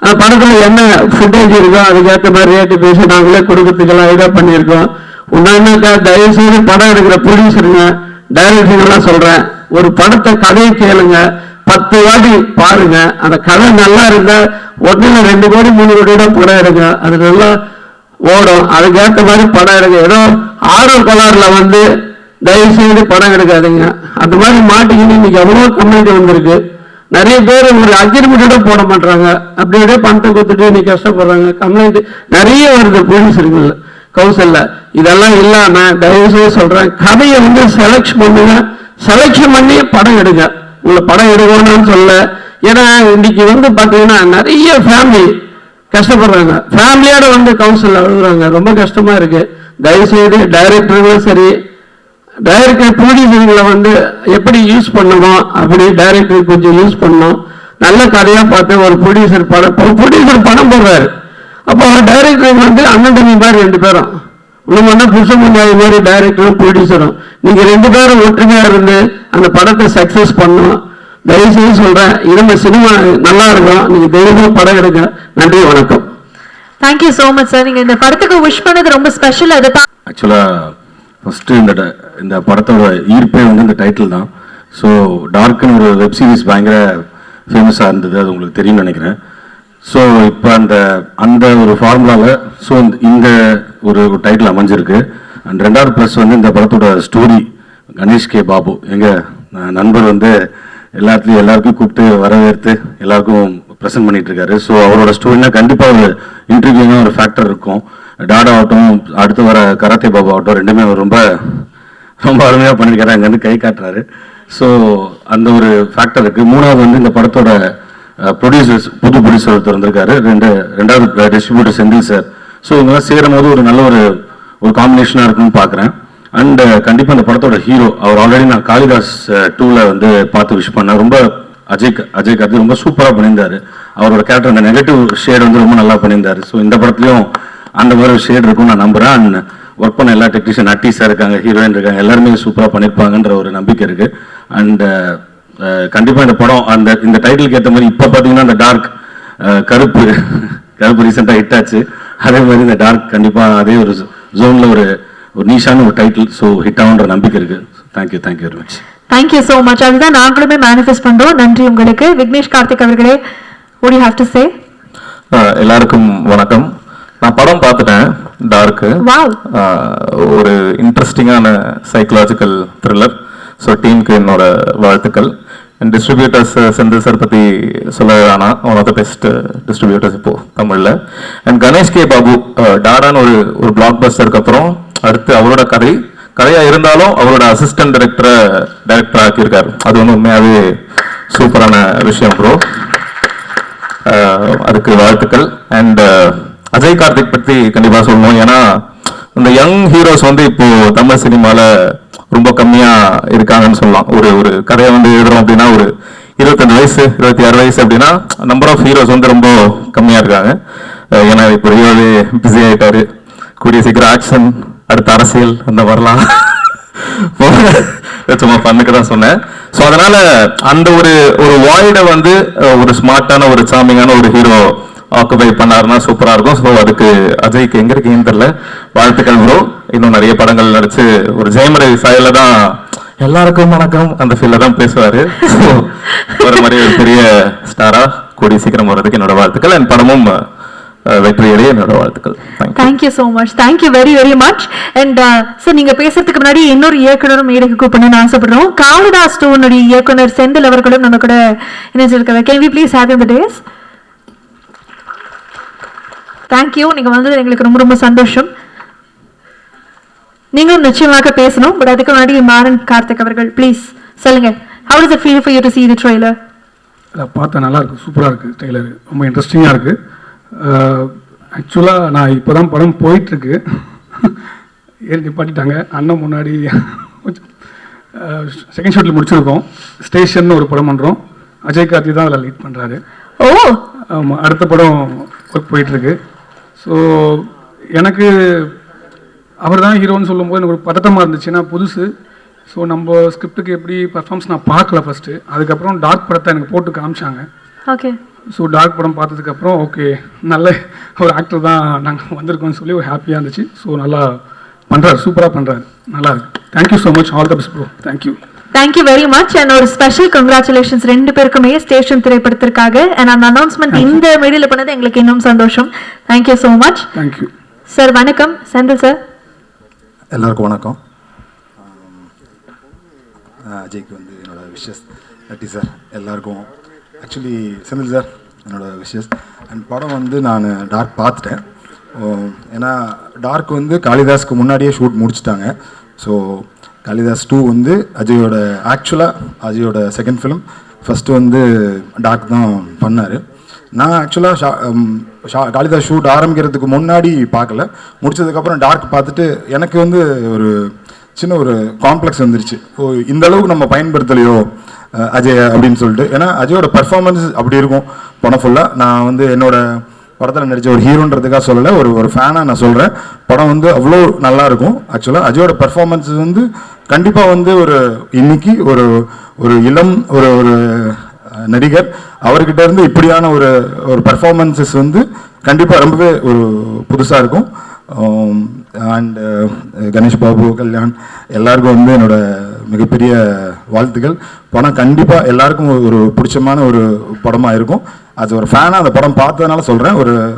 அந்த படத்தில் என்ன ஃபுட்டேஜ் இருக்கோ அதுக்கேற்ற மாதிரி ரேட்டு பேசி நாங்களே கொடுக்கறதுக்கெல்லாம் ஐடியா பண்ணியிருக்கோம். உன்னாக்கா தயவு செய்து படம் எடுக்கிற ப்ரொடியூசருங்க, டைரக்டருங்கெல்லாம் சொல்றேன், ஒரு படத்தை கதையை கேளுங்க, 10 வாட்டி பாருங்க. அந்த கதை நல்லா இருந்தா 1 இல்ல 2 கோடி 3 கோடியோட படம் எடுங்க. அது நல்லா ஓடும். அதுக்கேற்ற மாதிரி படம் எடுங்க. ஏதோ ஆர்வம் கலர்ல வந்து தயவு செய்து படம் எடுக்காதீங்க. அந்த மாதிரி மாட்டிக்கிட்டு இன்னைக்கு எவ்வளோ கம்ப்ளைண்ட் வந்திருக்கு. நிறைய பேர் ஒரு அக்ரிமெண்டோட போட மாட்டாங்க, அப்படியே பணத்தை கொடுத்துட்டு இன்னைக்கு கஷ்டப்படுறாங்க. கம்ப்ளைண்ட் நிறைய வருது ப்ரொடியூசர்கள் கவுன்சில்ல. இதெல்லாம் இல்லாம தயவு செய்து சொல்றேன், கதையை வந்து செலக்ஷன் பண்ணுங்க. செலக்ஷன் பண்ணி படம் எடுங்க. உங்களை படம் எடுக்கணும்னு சொல்ல. ஏன்னா இன்னைக்கு வந்து பாத்தீங்கன்னா நிறைய ஃபேமிலி கஷ்டப்படுறாங்க. ஃபேமிலியோட வந்து கவுன்சில் அழுகுறாங்க. ரொம்ப கஷ்டமா இருக்கு. தயவு செய்து டைரக்டர்களும் சரி, டைரக்டர் ப்ரொடியூசர்களை வந்து எப்படி யூஸ் பண்ணணும் அப்படி டைரக்டர் கொஞ்சம் யூஸ் பண்ணணும். நல்ல கதையா பார்த்து ஒரு ப்ரொடியூசர் படம் போடுறாரு. அப்போ டைரக்டர் வந்து அண்ணன் தம்பி மாதிரி 2 பேரும் இன்னும் புருஷமுண்டாய் மாதிரி டைரக்டரும் ப்ரொடியூசரும் நீங்க 2 பேரும் ஒற்றுமையா இருந்து அந்த படத்தை சக்சஸ் பண்ணணும். தயவுசெய்து சொல்றேன், இருந்த சினிமா நல்லா இருக்கும். நீங்க தெய்வம் படம் எடுங்க. நன்றி, வணக்கம். Thank you so much sir. நீங்க இந்த படத்துக்கு விஷ் பண்ணது ரொம்ப ஸ்பெஷல். அதை ஆக்சுவலாக ஃபஸ்ட்டு இந்த படத்தோட ஈர்ப்பே வந்து இந்த டைட்டில் தான். ஸோ டார்க்குன்னு ஒரு வெப் சீரிஸ் பயங்கர ஃபேமஸாக இருந்தது, அது உங்களுக்கு தெரியும்னு நினைக்கிறேன். ஸோ இப்போ அந்த ஒரு ஃபார்முலாவில் ஸோ இந்த ஒரு டைட்டில் அமைஞ்சிருக்கு. அண்ட் 2வது ப்ளஸ் வந்து இந்த படத்தோட ஸ்டோரி கணேஷ் கே பாபு எங்கள் நண்பர் வந்து எல்லாருக்கும் கூப்பிட்டு வரவேற்று எல்லாருக்கும் ப்ரெசென்ட் பண்ணிட்டு இருக்காரு. ஸோ அவரோட ஸ்டோரினா கண்டிப்பாக ஒரு இன்ட்ரிவியூனா ஒரு ஃபேக்டர் இருக்கும். டாடா ஆகட்டும், அடுத்து வர கராத்தே பாபு ஆகட்டும், 2மே அவர் ரொம்ப ரொம்ப அருமையாக பண்ணியிருக்காரு. அங்கே வந்து கை காட்டுறாரு. ஸோ அந்த ஒரு ஃபேக்டர் இருக்குது. 3வது வந்து இந்த படத்தோட ப்ரொடியூசர்ஸ், புது ப்ரொடியூசர் ஒருத்தர் வந்திருக்காரு. 2வது டிஸ்ட்ரிபியூட்டர் செந்தில் சார். ஸோ இவங்கெல்லாம் சேரும் போது ஒரு நல்ல ஒரு காம்பினேஷனாக இருக்குன்னு பார்க்குறேன். அண்ட் கண்டிப்பாக இந்த படத்தோட ஹீரோ அவர் ஆல்ரெடி நான் காளிதாஸ் 2ல வந்து பார்த்து விஷ் பண்ணேன். ரொம்ப அஜய் கார்த்தி ரொம்ப சூப்பராக பண்ணியிருந்தாரு. அவரோட கேரக்டர் அந்த நெகட்டிவ் ஷேட் வந்து ரொம்ப நல்லா பண்ணியிருந்தாரு. ஸோ இந்த படத்துலையும் அந்த மாதிரி ஒரு ஷேட் இருக்கும்னு நான் நம்புகிறேன். அண்ட் ஒர்க் பண்ண எல்லா டெக்னீஷியன், நட்டிஸாக இருக்காங்க, ஹீரோயின் இருக்காங்க, எல்லாருமே சூப்பராக பண்ணியிருப்பாங்கன்ற ஒரு நம்பிக்கை இருக்குது. அண்ட் கண்டிப்பாக இந்த படம் இந்த டைட்டிலுக்கு ஏற்ற மாதிரி இப்போ பார்த்தீங்கன்னா இந்த டார்க் கருப்பு ரீசெண்டாக ஹிட் ஆச்சு. அதே மாதிரி இந்த டார்க் கண்டிப்பாக அதே ஒரு ஜோனில் ஒரு நீஷான ஒரு டைட்டில். ஸோ ஹிட் ஆகுன்ற நம்பிக்கை இருக்குது. Thank you very much. Thank you so much. அதுதான் நாங்களுமே மேனிஃபெஸ்ட் பண்றோம். நன்றி உங்களுக்கு. விக்னேஷ் கார்த்திக் அவர்களே, what do you have to say? எல்லாருக்கும் வணக்கம். நான் படம் பார்த்துட்டேன், டார்க்கு. ஒரு இன்ட்ரெஸ்டிங்கான சைக்கலாஜிக்கல் த்ரில்லர். ஸோ டீமுக்கு என்னோட வாழ்த்துக்கள். அண்ட் டிஸ்ட்ரிபியூட்டர்ஸ் செந்தில் சார் பற்றி சொல்ல வேணாம், one of the best distributors இப்போ தமிழில். அண்ட் கணேஷ் கே பாபு டாடான்னு ஒரு பிளாக் பஸ்டருக்கு அப்புறம் அடுத்து அவரோட கதையாக இருந்தாலும் அவரோட அசிஸ்டன்ட் டைரக்டர் ஆக்கியிருக்காரு. அது வந்து உண்மையாகவே சூப்பரான விஷயம் ப்ரோ. அதுக்கு வாழ்த்துக்கள். அண்ட் அஜய் கார்த்திக் பற்றி கண்டிப்பாக சொல்லணும். ஏன்னா இந்த யங் ஹீரோஸ் வந்து இப்போ தமிழ் சினிமாவில் ரொம்ப கம்மியாக இருக்காங்கன்னு சொல்லலாம். ஒரு கதையை வந்து எழுதுறோம் அப்படின்னா ஒரு 25 வயசு 26 வயசு அப்படின்னா நம்பர் ஆஃப் ஹீரோஸ் வந்து ரொம்ப கம்மியாக இருக்காங்க. ஏன்னா இப்போ ரியோவே பிஸி ஆகிட்டாரு. கூடிய சீக்கிரம் ஆக்ஷன், அடுத்த அரசியல் அந்த மாதிரிலாம் சும்மா பண்ணுக்கு தான் சொன்னேன். ஸோ அதனால அந்த ஒரு வாய்டை வந்து ஒரு ஸ்மார்ட்டான ஒரு சாமிங்கான ஒரு ஹீரோ ஆக்குபை பண்ணாருன்னா சூப்பராக இருக்கும். ஸோ அதுக்கு அஜய்க்கு எங்க இருக்கீங்கன்னு தெரியல, வாழ்த்துக்கள் ப்ரோ. இன்னும் நிறைய படங்கள் நடிச்சு ஒரு ஜெயமலை சாயல தான் எல்லாருக்கும் வணக்கம் அந்த ஃபீல்ல தான் பேசுவாரு. ஒரு மாதிரி ஒரு பெரிய ஸ்டாரா கூடிய சீக்கிரம் வர்றதுக்கு என்னோட வாழ்த்துக்கள். என் படமும் வெற்றியடைய என்னோட வாழ்த்துக்கள். Thank you so much, thank you very very much. And sir நீங்க பேசுறதுக்கு முன்னாடி இன்னொரு இயக்குனரும் மேடைக்கு கூப்பிடணும்னு ஆசைப்படுறோம். காளிதாஸ் டூனுடைய இயக்குனர் செந்தில் அவர்களும் நம்ம கூட இணைஞ்சிருக்காங்க. Can we please have the dais? Thank you, நீங்க வந்தது எங்களுக்கு ரொம்ப ரொம்ப சந்தோஷம். நீங்களும் நிச்சயமாக பேசணும். பட் அதுக்கு முன்னாடி மாறன் கார்த்திக் அவர்கள் ப்ளீஸ் சொல்லுங்க, how does it feel for you to see the trailer? பார்த்தா நல்லா இருக்கு, சூப்பராக இருக்குது ட்ரெய்லர், ரொம்ப இன்ட்ரெஸ்டிங்காக இருக்குது. ஆக்சுவலாக நான் இப்போ தான் படம் போயிட்டுருக்கு, ஏறி நிப்பாட்டிட்டாங்க அண்ணன் முன்னாடி. செகண்ட் ஷாட்டில் முடிச்சிருக்கோம். ஸ்டேஷன் ஒரு படம் பண்ணுறோம், அஜய் கார்த்தி தான் அதில் லீட் பண்ணுறாரு. ஓ ஆமாம், அடுத்த படம் ஒர்க் போயிட்டுருக்கு. ஸோ எனக்கு அவர் தான் ஹீரோன்னு சொல்லும்போது எனக்கு ஒரு பதட்டமாக இருந்துச்சு, ஏன்னா புதுசு. ஸோ நம்ம ஸ்கிரிப்டுக்கு எப்படி பர்ஃபார்மன்ஸ் நான் பார்க்கல ஃபஸ்ட்டு. அதுக்கப்புறம் டார்க் படத்தை எனக்கு போட்டு காமிச்சாங்க. ஓகே. ஸோ டார்க் படம் பார்த்ததுக்கப்புறம் ஓகே நல்ல ஒரு ஆக்டர் தான் நாங்கள் வந்திருக்கோம்னு சொல்லி ஒரு ஹாப்பியாக இருந்துச்சு. ஸோ நல்லா பண்ணுறாரு, சூப்பராக பண்ணுறாரு, நல்லா இருக்கு. Thank you so much, all the best bro. Thank you. Thank you very much. And ஒரு ஸ்பெஷல் கங்க்ராச்சுலேஷன்ஸ் ரெண்டு பேருக்குமே ஸ்டேஷன் திரைப்படத்திற்காக. அண்ட் அந்த அனௌன்ஸ்மெண்ட் இந்த மீடியில் பண்ணது எங்களுக்கு இன்னும் சந்தோஷம். Thank you so much. Thank you sir. வணக்கம் செந்தில் சார். எல்லாருக்கும் வணக்கம். அஜய்க்கு வந்து என்னோட விஷஸ். நட்டி சார் எல்லாருக்கும், ஆக்சுவலி செந்தில் சார் என்னோட விஷஸ். அண்ட் படம் வந்து நான் டார்க் பார்த்துட்டேன். ஏன்னா டார்க் வந்து காளிதாஸ்க்கு முன்னாடியே ஷூட் முடிச்சிட்டாங்க. ஸோ காளிதாஸ் 2 வந்து அஜயோட அஜயோட செகண்ட் ஃபிலிம். ஃபஸ்ட்டு வந்து டார்க் தான் பண்ணார். நான் ஆக்சுவலாக காளிதாஸ் ஷூட் ஆரம்பிக்கிறதுக்கு முன்னாடி பார்க்கல, முடிச்சதுக்கப்புறம் டார்க் பார்த்துட்டு எனக்கு வந்து ஒரு சின்ன ஒரு காம்ப்ளெக்ஸ் வந்துருச்சு. ஓ இந்த அளவுக்கு நம்ம பயன்படுத்தலையோ அஜய் அப்படின்னு சொல்லிட்டு. ஏன்னா அஜயோட பர்ஃபார்மன்ஸ் அப்படி இருக்கும் படம் ஃபுல்லாக. நான் வந்து என்னோட படத்தில் நடித்த ஒரு ஹீரோன்றதுக்காக சொல்லலை, ஒரு ஃபேனாக நான் சொல்கிறேன். படம் வந்து அவ்வளோ நல்லாயிருக்கும். ஆக்சுவலாக அஜயோட பர்ஃபார்மன்ஸ் வந்து கண்டிப்பாக வந்து இன்னைக்கு ஒரு இளம் ஒரு நடிகர் அவர்கிட்ட இருந்து இப்படியான ஒரு பர்ஃபார்மன்ஸஸ் வந்து கண்டிப்பாக ரொம்பவே ஒரு புதுசாக இருக்கும். அண்ட் கணேஷ் பாபு, கல்யாண் எல்லாருக்கும் வந்து என்னோட மிகப்பெரிய வாழ்த்துக்கள். படம் கண்டிப்பாக எல்லாருக்கும் ஒரு பிடிச்சமான ஒரு படமாக இருக்கும். அது ஒரு ஃபேனாக அந்த படம் பார்த்ததுனால சொல்கிறேன்,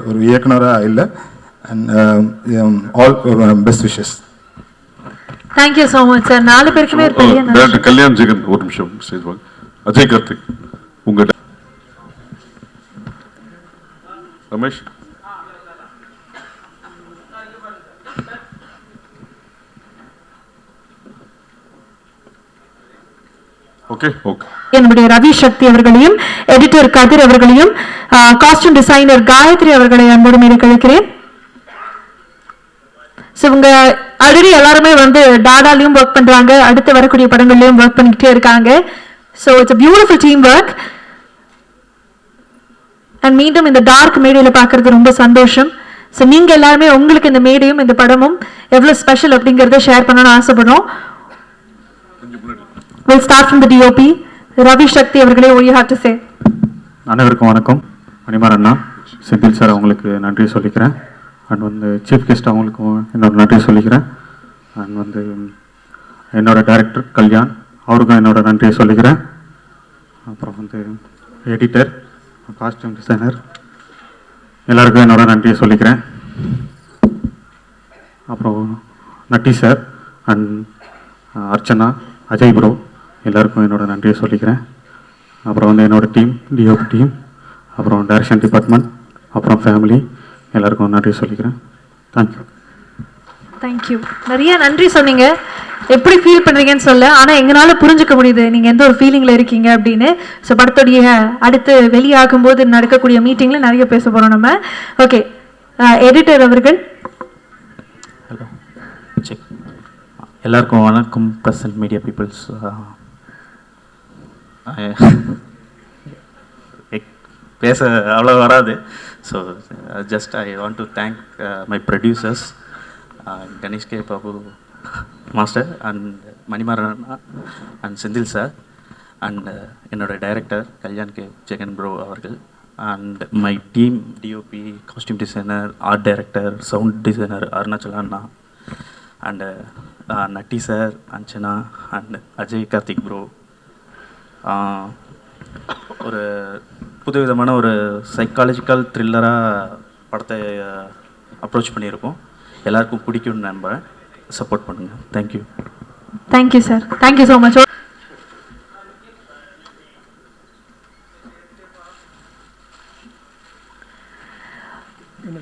ஒரு இயக்குனராக இல்லை. And all best wishes. Thank you so much sir. 4 பேருக்குமே ஒரு பெரிய நன்றி. கல்யாண் ஜெகன் ஒரு நிமிஷம் ஸ்டேஜ் வாங்க. அஜய் கார்த்திக் உங்கள்கிட்ட. ரமேஷ். Okay okay. என்னுடைய ரவி சக்தி அவர்களையும், எடிட்டர் கதிர் அவர்களையும், காஸ்டியூம் டிசைனர் காயத்ரி அவர்களை அன்போடு மீது கழிக்கிறேன். ஸோ இவங்க ஆல்ரெடி எல்லாருமே வந்து டாடாலையும் ஒர்க் பண்றாங்க, அடுத்து வரக்கூடிய படங்கள்லையும் ஒர்க் பண்ணிக்கிட்டே இருக்காங்க. So it's a beautiful team work. And மீண்டும் இந்த டார்க் மேடையில் பார்க்கறது ரொம்ப சந்தோஷம். ஸோ நீங்க எல்லாருமே உங்களுக்கு இந்த மேடையும் இந்த படமும் எவ்வளவு ஸ்பெஷல் அப்படிங்கறத ஷேர் பண்ணணும்னு ஆசைப்படுறோம். We'll start from the DOP. Ravi சக்தி அவர்களே, what you have to say? அனைவருக்கும் வணக்கம். மணிமாறன் அண்ணா, செந்தில் சார் அவங்களுக்கு நன்றி சொல்லிக்கிறேன். அண்ட் வந்து சீஃப் கெஸ்ட் அவங்களுக்கும் என்னோட நன்றி சொல்லிக்கிறேன். அண்ட் வந்து என்னோட டைரக்டர் கல்யாண் அவருக்கும் என்னோட நன்றியை சொல்லிக்கிறேன். அப்புறம் வந்து எடிட்டர், காஸ்டியூம் டிசைனர் எல்லாருக்கும் என்னோட நன்றியை சொல்லிக்கிறேன். அப்புறம் Natty sir and Archana, Ajay bro எல்லாருக்கும் என்னோட நன்றியை சொல்லிக்கிறேன். அப்புறம் வந்து என்னோட டீம், டிஓபி டீம், அப்புறம் டைரக்ஷன் டிபார்ட்மெண்ட், அப்புறம் ஃபேமிலி எல்லாருக்கும் நன்றி சொல்லிக்கிறேன். தேங்க்யூ. தேங்க்யூ. நிறைய நன்றி சொன்னீங்க. எப்படி ஃபீல் பண்ணுறீங்கன்னு சொல்ல, ஆனால் எங்களால் புரிஞ்சுக்க முடியுது நீங்கள் எந்த ஒரு ஃபீலிங்கில் இருக்கீங்க அப்படின்னு. ஸோ படத்துடைய அடுத்து வெளியாகும்போது நடக்கக்கூடிய மீட்டிங்கில் நிறைய பேச போகிறோம் நம்ம. ஓகே, எடிட்டர் அவர்கள். Hello, check. எல்லாருக்கும் வணக்கம். ப்ரெசன்ட் மீடியா பீப்புள்ஸ், பேச அவ்வளோ வராது. So just I want to thank my producers Ganesh K Babu master and Manimaran and Senthil sir and என்னோட director Kalyan K Jagan bro அவர்கள் and my team DOP, costume designer, art director, sound designer Arunachal அண்ணா and Natty sir, Anjana and Ajay Karthik bro. ஒரு புதுவிதமான ஒரு psychological த்ரில்லராக படத்தை approach பண்ணியிருக்கோம். எல்லாருக்கும் பிடிக்கும்னு நம்புகிறேன். சப்போர்ட் பண்ணுங்கள். Thank you. Thank you sir, thank you so much.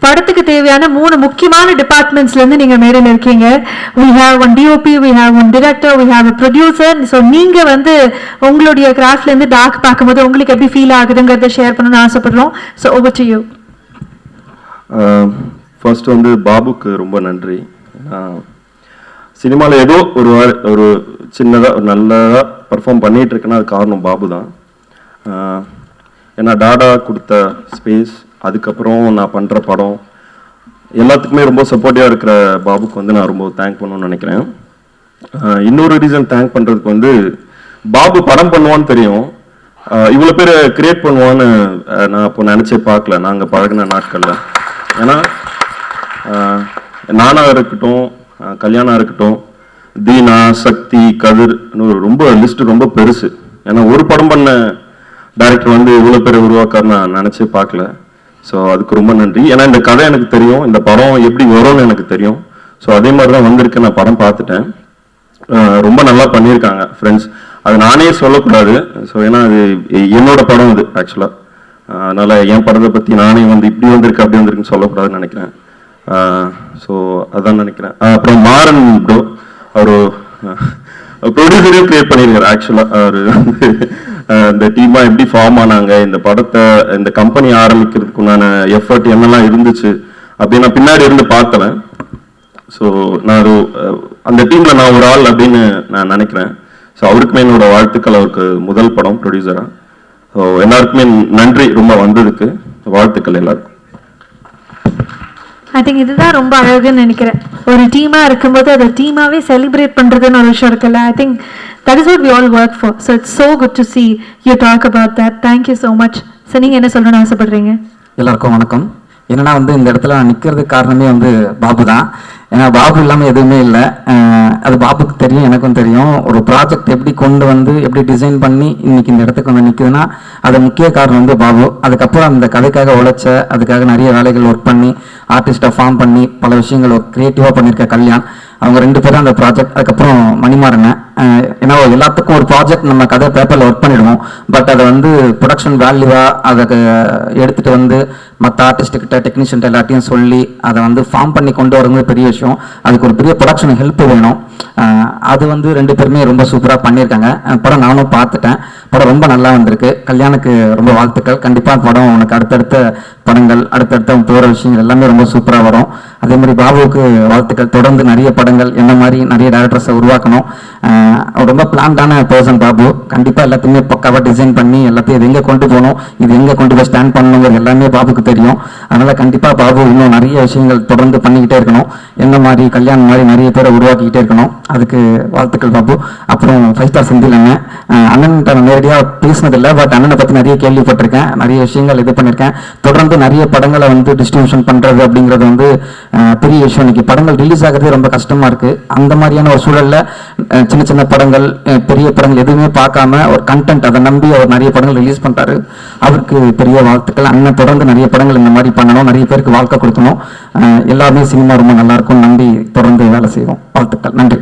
படத்துக்கு தேவையான 3 முக்கியமான டிபார்ட்மெண்ட்ஸ்ல இருந்து நீங்க மேடையில் இருக்கீங்க. we have one DOP, we have one director, we have a producer. So நீங்க வந்து உங்களுடைய கிராஃப்ட்ல இருந்து டார்க் பார்க்கும்போது உங்களுக்கு எப்படி ஃபீல் ஆகுதுங்கிறத ஷேர் பண்ணணும்னு ஆசைப்படுறோம். So over to you. First வந்து பாபுக்கு ரொம்ப நன்றி. சினிமாவில் ஏதோ ஒரு சின்னதாக ஒரு நல்லதாக பர்ஃபார்ம் பண்ணிகிட்டு இருக்கேன்னா அது காரணம் பாபு தான். ஏன்னா டாடா கொடுத்த ஸ்பேஸ், அதுக்கப்புறம் நான் பண்ணுற படம் எல்லாத்துக்குமே ரொம்ப சப்போர்ட்டிவாக இருக்கிற பாபுக்கு வந்து நான் ரொம்ப தேங்க் பண்ணணும்னு நினைக்கிறேன். இன்னொரு ரீசன் தேங்க் பண்ணுறதுக்கு வந்து பாபு படம் பண்ணுவான்னு தெரியும், இவ்வளோ பேர் கிரியேட் பண்ணுவான்னு நான் இப்போ நினச்சே பார்க்கல நாங்கள் பழகின நாட்களில். ஏன்னா நானாக இருக்கட்டும், கல்யாணம் இருக்கட்டும், தீனா, சக்தி, கதிர், ரொம்ப லிஸ்ட்டு ரொம்ப பெருசு. ஏன்னா ஒரு படம் பண்ண டைரக்டர் வந்து இவ்வளோ பேர் உருவாக்காருன்னு நான் நினச்சே பார்க்கல. ஸோ அதுக்கு ரொம்ப நன்றி. ஏன்னா இந்த கதை எனக்கு தெரியும், இந்த படம் எப்படி வரும்னு எனக்கு தெரியும். ஸோ அதே மாதிரி தான் வந்திருக்கு. நான் படம் பார்த்துட்டேன், ரொம்ப நல்லா பண்ணியிருக்காங்க ஃப்ரெண்ட்ஸ். அது நானே சொல்லக்கூடாது. ஸோ ஏன்னா அது என்னோட படம் அது ஆக்சுவலாக. அதனால் என் படத்தை பற்றி நானே வந்து இப்படி வந்திருக்கு அப்படி வந்திருக்குன்னு சொல்லக்கூடாதுன்னு நினைக்கிறேன். ஸோ அதான் நினைக்கிறேன். அப்புறம் மாறன் ப்ரோ, அவர் ப்ரொடியூசரையும் கிரியேட் பண்ணியிருக்காரு ஆக்சுவலாக. அவர் வந்து இந்த டீமாக எப்படி ஃபார்ம் ஆனாங்க, இந்த படத்தை இந்த கம்பெனி ஆரம்பிக்கிறதுக்குண்டான எஃபர்ட் என்னெல்லாம் இருந்துச்சு அப்படின்னு நான் பின்னாடி இருந்து பார்த்தேன். ஸோ நான் அந்த டீமில் நான் ஒரு ஆள் அப்படின்னு நான் நினைக்கிறேன். ஸோ அவருக்குமே என்னோட வாழ்த்துக்கள். அவருக்கு முதல் படம் ப்ரொடியூசராக. ஸோ எல்லாருக்குமே நன்றி ரொம்ப வந்ததுக்கு. வாழ்த்துக்கள் எல்லாருக்கும். ஐ திங்க் இதுதான் ரொம்ப அழகுன்னு நினைக்கிறேன். ஒரு டீமாக இருக்கும்போது அதை டீமாகவே செலிப்ரேட் பண்ணுறதுன்னு ஒரு விஷயம் இருக்குல்ல. I think that is what we all work for. So it's so good to see you talk about that. Thank you so much. So நீங்கள் என்ன சொல்லணும்னு ஆசைப்படுறீங்க? எல்லாருக்கும் வணக்கம். என்னன்னா வந்து இந்த இடத்துல நான் நிற்கிறதுக்கு காரணமே வந்து பாபு தான். ஏன்னா பாபு இல்லாமல் எதுவுமே இல்லை. அது பாபுக்கு தெரியும், எனக்கும் தெரியும். ஒரு ப்ராஜெக்ட் எப்படி கொண்டு வந்து எப்படி டிசைன் பண்ணி இன்னைக்கு இந்த இடத்துக்கு வந்து நிற்குதுன்னா அது முக்கிய காரணம் வந்து பாபு. அதுக்கப்புறம் அந்த கதைக்காக உழைச்ச, அதுக்காக நிறைய வேலைகள் ஒர்க் பண்ணி ஆர்டிஸ்டாக ஃபார்ம் பண்ணி பல விஷயங்கள் ஒரு க்ரியேட்டிவாக பண்ணியிருக்க கல்யாண், அவங்க 2 பேரும் அந்த ப்ராஜெக்ட். அதுக்கப்புறம் மணிமாறன். ஏன்னா எல்லாத்துக்கும் ஒரு ப்ராஜெக்ட் நம்ம கதை பேப்பரில் ஒர்க் பண்ணிடுவோம், பட் அதை வந்து ப்ரொடக்ஷன் வேல்யூவாக அதை எடுத்துகிட்டு வந்து மற்ற ஆர்டிஸ்ட்டுக்கிட்ட டெக்னீஷியன்ட்ட எல்லாத்தையும் சொல்லி அதை வந்து ஃபார்ம் பண்ணி கொண்டு வரது பெரிய விஷயம். அதுக்கு ஒரு பெரிய ப்ரொடக்ஷன் ஹெல்ப் வேணும். அது வந்து 2 பேருமே ரொம்ப சூப்பராக பண்ணியிருக்காங்க. படம் நானும் பார்த்துட்டேன். படம் ரொம்ப நல்லா வந்திருக்கு. கல்யாணுக்கு ரொம்ப வாழ்த்துக்கள். கண்டிப்பாக படம் உனக்கு அடுத்தடுத்த படங்கள், அடுத்தடுத்த போகிற விஷயங்கள் எல்லாமே ரொம்ப சூப்பராக வரும். அதே மாதிரி பாபுவுக்கு வாழ்த்துக்கள். தொடர்ந்து நிறைய படங்கள் என்ன மாதிரி நிறைய டேரக்டர்ஸை உருவாக்கணும். ரொம்ப பிளான்டான பர்சன் பாபு. கண்டிப்பாக எல்லாத்தையுமே பக்காவாக டிசைன் பண்ணி எல்லாத்தையும் இது எங்கே கொண்டு போகணும், இது எங்கே கொண்டு போய் ஸ்டாண்ட் பண்ணணுங்கிறது எல்லாமே பாபுக்கு தெரியும். அதனால் கண்டிப்பாக பாபு இன்னும் நிறைய விஷயங்கள் தொடர்ந்து பண்ணிக்கிட்டே இருக்கணும். என்ன மாதிரி கல்யாணம் மாதிரி நிறைய பேரை உருவாக்கிக்கிட்டே இருக்கணும். அதுக்கு வாழ்த்துக்கள் பாபு. அப்புறம் 5 ஸ்டார் செந்தில் அண்ணன்கிட்ட நான் நேரடியாக பேசினதில்லை, பட் அண்ணனை பற்றி நிறைய கேள்விப்பட்டிருக்கேன், நிறைய விஷயங்கள் இது பண்ணியிருக்கேன். தொடர்ந்து நிறைய படங்களை வந்து டிஸ்ட்ரிபியூஷன் பண்ணுறது அப்படிங்கிறது வந்து பெரிய விஷயம். இன்னைக்கு படங்கள் ரிலீஸ் ஆகிறதே ரொம்ப கஷ்டமாக இருக்குது. அந்த மாதிரியான ஒரு சூழலில் சின்ன சின்ன படங்கள், பெரிய படங்கள் எதுவுமே பார்க்காம ஒரு கண்டென்ட் அதை நம்பி அவர் நிறைய படங்கள் ரிலீஸ் பண்ணுறாரு. அவருக்கு பெரிய வாழ்த்துக்கள். அண்ணன் தொடர்ந்து நிறைய படங்கள் இந்த மாதிரி பண்ணணும், நிறைய பேருக்கு வாழ்க்கை கொடுக்கணும். எல்லாமே சினிமா ரொம்ப நல்லா இருக்கும் நம்பி தொடர்ந்து வேலை செய்வோம். வாழ்த்துக்கள். நன்றி.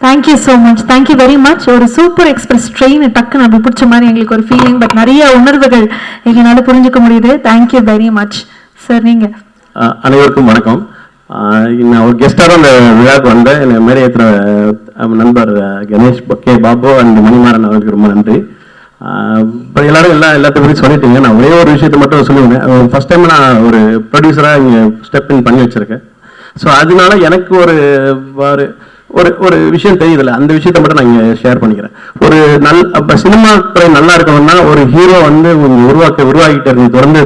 Thank you so much. Thank you very much. ஒரு சூப்பர் எக்ஸ்பிரஸ் ட்ரெயின் டக்குன்னு அப்படி பிடிச்ச மாதிரி எங்களுக்கு ஒரு ஃபீலிங், பட் நிறைய உணர்வுகள் எங்களால் புரிஞ்சுக்க முடியுது. Thank you very much sir. நீங்கள் அனைவருக்கும் வணக்கம். நான் ஒரு கெஸ்டாக அந்த விழாவுக்கு வந்தேன். என்னை மேலே ஏற்றுற நண்பர் கணேஷ் கே பாபு அண்ட் மணிமாறன் அவர்களுக்கு ரொம்ப நன்றி. இப்போ எல்லாரும் எல்லாத்தையும் பற்றி சொல்லிட்டீங்க. நான் ஒரே ஒரு விஷயத்தை மட்டும் சொல்லுவேன். ஃபர்ஸ்ட் டைம் நான் ஒரு ப்ரொடியூசராக இங்கே ஸ்டெப் இன் பண்ணி வச்சுருக்கேன். ஸோ அதனால எனக்கு ஒரு ஒரு விஷயம் தெரியுதுல்ல, அந்த விஷயத்த மட்டும் நான் இங்கே ஷேர் பண்ணிக்கிறேன். ஒரு இப்போ சினிமா துறை நல்லா இருக்கணும்னா ஒரு ஹீரோ வந்து உருவாகிட்டே இருக்கணும், தொடர்ந்து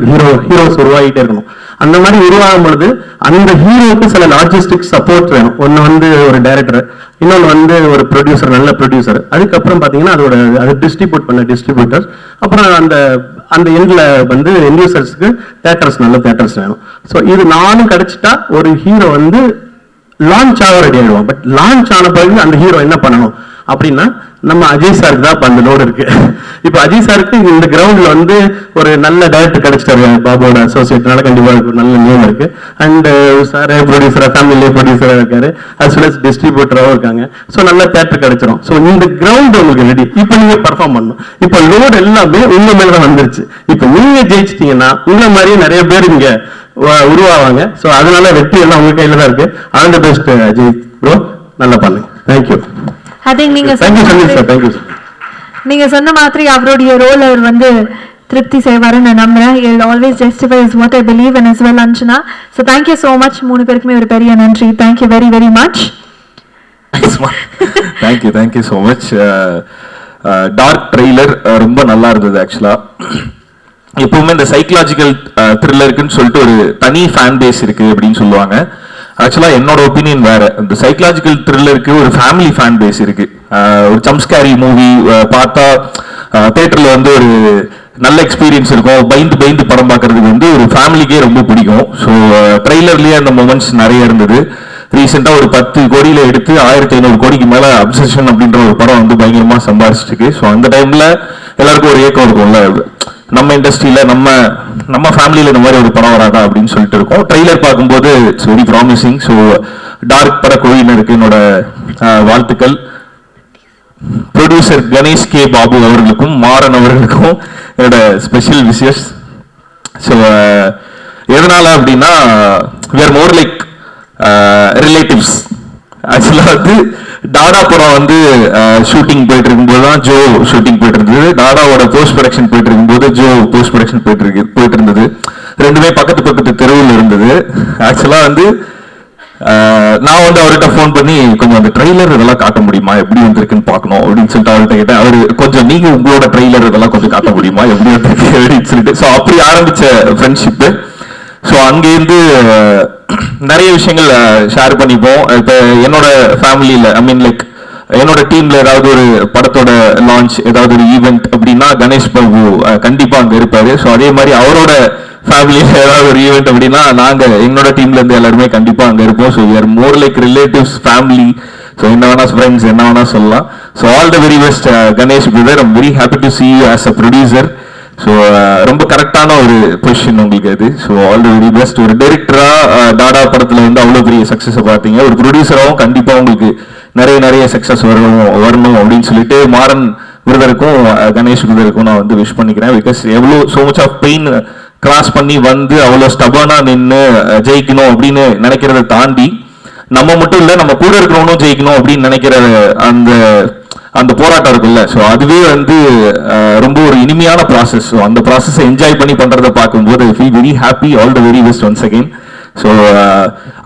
ஹீரோஸ் உருவாகிட்டே இருக்கணும். அந்த மாதிரி உருவாகும் பொழுது அந்த ஹீரோவுக்கு சில லாஜிஸ்டிக் சப்போர்ட் வேணும். ஒன்று வந்து ஒரு டைரக்டர், இன்னொன்று வந்து ஒரு ப்ரொடியூசர், நல்ல ப்ரொடியூசர். அதுக்கப்புறம் பார்த்தீங்கன்னா அதை டிஸ்ட்ரிபியூட் பண்ண டிஸ்ட்ரிபியூட்டர்ஸ், அப்புறம் அந்த எண்டில் வந்து இன்டியூசர்ஸ்க்கு தேட்டர்ஸ், நல்ல தேட்டர்ஸ் வேணும். ஸோ இது நானும் கிடைச்சிட்டா ஒரு ஹீரோ வந்து லான்ச் ஆக ரெடி ஆகிடுவோம். பட் லான்ச் ஆன பிறகு அந்த ஹீரோ என்ன பண்ணணும் அப்படின்னா, நம்ம அஜய் சாருக்கு தான் இப்போ அந்த லோடு இருக்கு. இப்போ அஜய் சாருக்கு இந்த கிரவுண்டில் வந்து ஒரு நல்ல டைரக்டர் கிடைச்சிட்டாரு, பாபுவோட அசோசியேட்னால கண்டிப்பாக ஒரு நல்ல நேம் இருக்கு. அண்ட் சார் ப்ரொடியூசராக, ஃபேமிலி ப்ரொடியூசராக இருக்காரு, அஸ் வெல் அஸ் டிஸ்ட்ரிபியூட்டராகவும் இருக்காங்க. ஸோ நல்ல தேட்டர் கிடைச்சிடும். ஸோ இந்த கிரவுண்ட் உங்களுக்கு ரெடி. இப்போ நீங்க பர்ஃபார்ம் பண்ணணும். இப்போ லோடு எல்லாமே உங்க மேல தான் வந்துருச்சு. இப்போ நீங்க ஜெயிச்சிட்டீங்கன்னா உங்களை மாதிரியே நிறைய பேர் இங்க உருவாவாங்க. ஸோ அதனால வெற்றி எல்லாம் உங்க கையில தான் இருக்கு. All the best Ajay bro, நல்லா பண்ணுங்க. தேங்க்யூ. ஐ திங்க் நீங்க சொன்ன மாதிரி அவருடைய ரோல் அவர் வந்து திருப்தி செய்வாருன்னு நான் நம்புறேன். He will always justify is what I believe and as well Anjana. So thank you so much. மூணு பேருக்குமே ஒரு பெரிய நன்றி. Thank you very very much. Thank you so much. Dark trailer ரொம்ப நல்லா இருந்தது. ஆக்சுவலா எப்பவுமே இந்த சைக்கலாஜிக்கல் த்ரில்லருக்குன்னு சொல்லிட்டு ஒரு தனி ஃபேன் பேஸ் இருக்கு அப்படின்னு சொல்லுவாங்க. ஆக்சுவலா என்னோட ஒப்பீனியன் வேற. இந்த சைக்கலாஜிக்கல் த்ரில்லருக்கு ஒரு ஃபேமிலி ஃபேன் பேஸ் இருக்கு. ஒரு ஜம்ப்ஸ்கேரி மூவி பார்த்தா தியேட்டர்ல வந்து ஒரு நல்ல எக்ஸ்பீரியன்ஸ் இருக்கும். பயந்து படம் பார்க்கறதுக்கு வந்து ஒரு ஃபேமிலிக்கே ரொம்ப பிடிக்கும். ஸோ ட்ரெய்லர்லயே அந்த மொமெண்ட்ஸ் நிறைய இருந்தது. ரீசெண்டா ஒரு 10 கோடியில எடுத்து 1500 கோடிக்கு மேல அப்சஷன் அப்படின்ற ஒரு படம் வந்து பயங்கரமா சம்பாதிச்சிருக்கு. ஸோ அந்த டைம்ல எல்லாருக்கும் ஒரு ஏக்கம் இருக்கும்ல, நம்ம இண்டஸ்ட்ரியில நம்ம ஃபேமிலியில இந்த மாதிரி ஒரு படம் வராதா அப்படின்னு சொல்லிட்டு இருக்கோம். ட்ரெய்லர் பார்க்கும்போது it's very promising. So dark பட குழுவினருக்கு என்னோட வாழ்த்துக்கள். ப்ரொடியூசர் கணேஷ் கே பாபு அவர்களுக்கும் மாறன் அவர்களுக்கும் என்னோட ஸ்பெஷல் விஷஸ். ஸோ எதனால அப்படின்னா we are more like relatives. ஆக்சுவலா வந்து டாடா படம் வந்து ஷூட்டிங் போயிட்டு இருக்கும்போது தான் ஜோ ஷூட்டிங் போயிட்டு இருந்தது. டாடாவோட போஸ்ட் ப்ரொடக்ஷன் போயிட்டு இருக்கும்போது ஜோ போஸ்ட் ப்ரொடக்ஷன் போயிட்டு இருந்தது. ரெண்டுமே பக்கத்து தெருவில் இருந்தது. ஆக்சுவலா வந்து நான் வந்து அவர்கிட்ட ஃபோன் பண்ணி கொஞ்சம் அந்த ட்ரெய்லர் இதெல்லாம் காட்ட முடியுமா, எப்படி வந்திருக்குன்னு பார்க்கணும் அப்படின்னு சொல்லிட்டு அவர்கிட்ட கேட்டேன். அவரு கொஞ்சம் நீங்க உங்களோட ட்ரெய்லர் இதெல்லாம் கொஞ்சம் காட்ட முடியுமா, எப்படி வந்திருக்கு அப்படின்னு சொல்லிட்டு. ஸோ அப்படி ஆரம்பிச்ச ஃப்ரெண்ட்ஷிப்பு. ஸோ அங்கேருந்து நிறைய விஷயங்கள் ஷேர் பண்ணிப்போம். இப்போ என்னோட ஃபேமிலியில் ஐ மீன் லைக் என்னோட டீம்ல ஏதாவது ஒரு படத்தோட லான்ச், ஏதாவது ஒரு ஈவெண்ட் அப்படின்னா கணேஷ் பாபு கண்டிப்பா அங்க இருப்பாரு. ஸோ அதே மாதிரி அவரோட ஃபேமிலியில ஏதாவது ஒரு ஈவெண்ட் அப்படின்னா என்னோட டீம்ல இருந்து எல்லாருமே கண்டிப்பா அங்க இருப்போம். So we are more like relatives, family. So என்ன வேணா ஃப்ரெண்ட்ஸ், என்ன வேணா சொல்லலாம். So all the very best Ganesh brother. I'm very happy to see you as a producer. So ரொம்ப கரெக்டான ஒரு பொசிஷன் உங்களுக்கு அது. So all the very best. ஒரு டைரக்டரா டாடா படத்துல வந்து அவ்வளோ பெரிய சக்சஸ் பார்த்தீங்க. ஒரு ப்ரொடியூசராகவும் கண்டிப்பா உங்களுக்கு நிறைய சக்சஸ் வரணும் அப்படின்னு சொல்லிட்டு மாறன் பிரதருக்கும் கணேஷ் பிரதருக்கும் நான் வந்து விஷ் பண்ணிக்கிறேன். பிகாஸ் எவ்வளோ so much of pain cross பண்ணி வந்து அவ்வளோ ஸ்டபர்னா நின்று ஜெயிக்கணும் அப்படின்னு நினைக்கிறத தாண்டி நம்ம மட்டும் இல்லை, நம்ம கூட இருக்கிறவனும் ஜெயிக்கணும் அப்படின்னு நினைக்கிற அந்த போராட்டம் இருக்குல்ல. ஸோ அதுவே வந்து ரொம்ப ஒரு இனிமையான ப்ராசஸ். ஸோ அந்த ப்ராசஸை என்ஜாய் பண்ணி பண்றதை பார்க்கும்போது I feel very happy. All the very best once again. So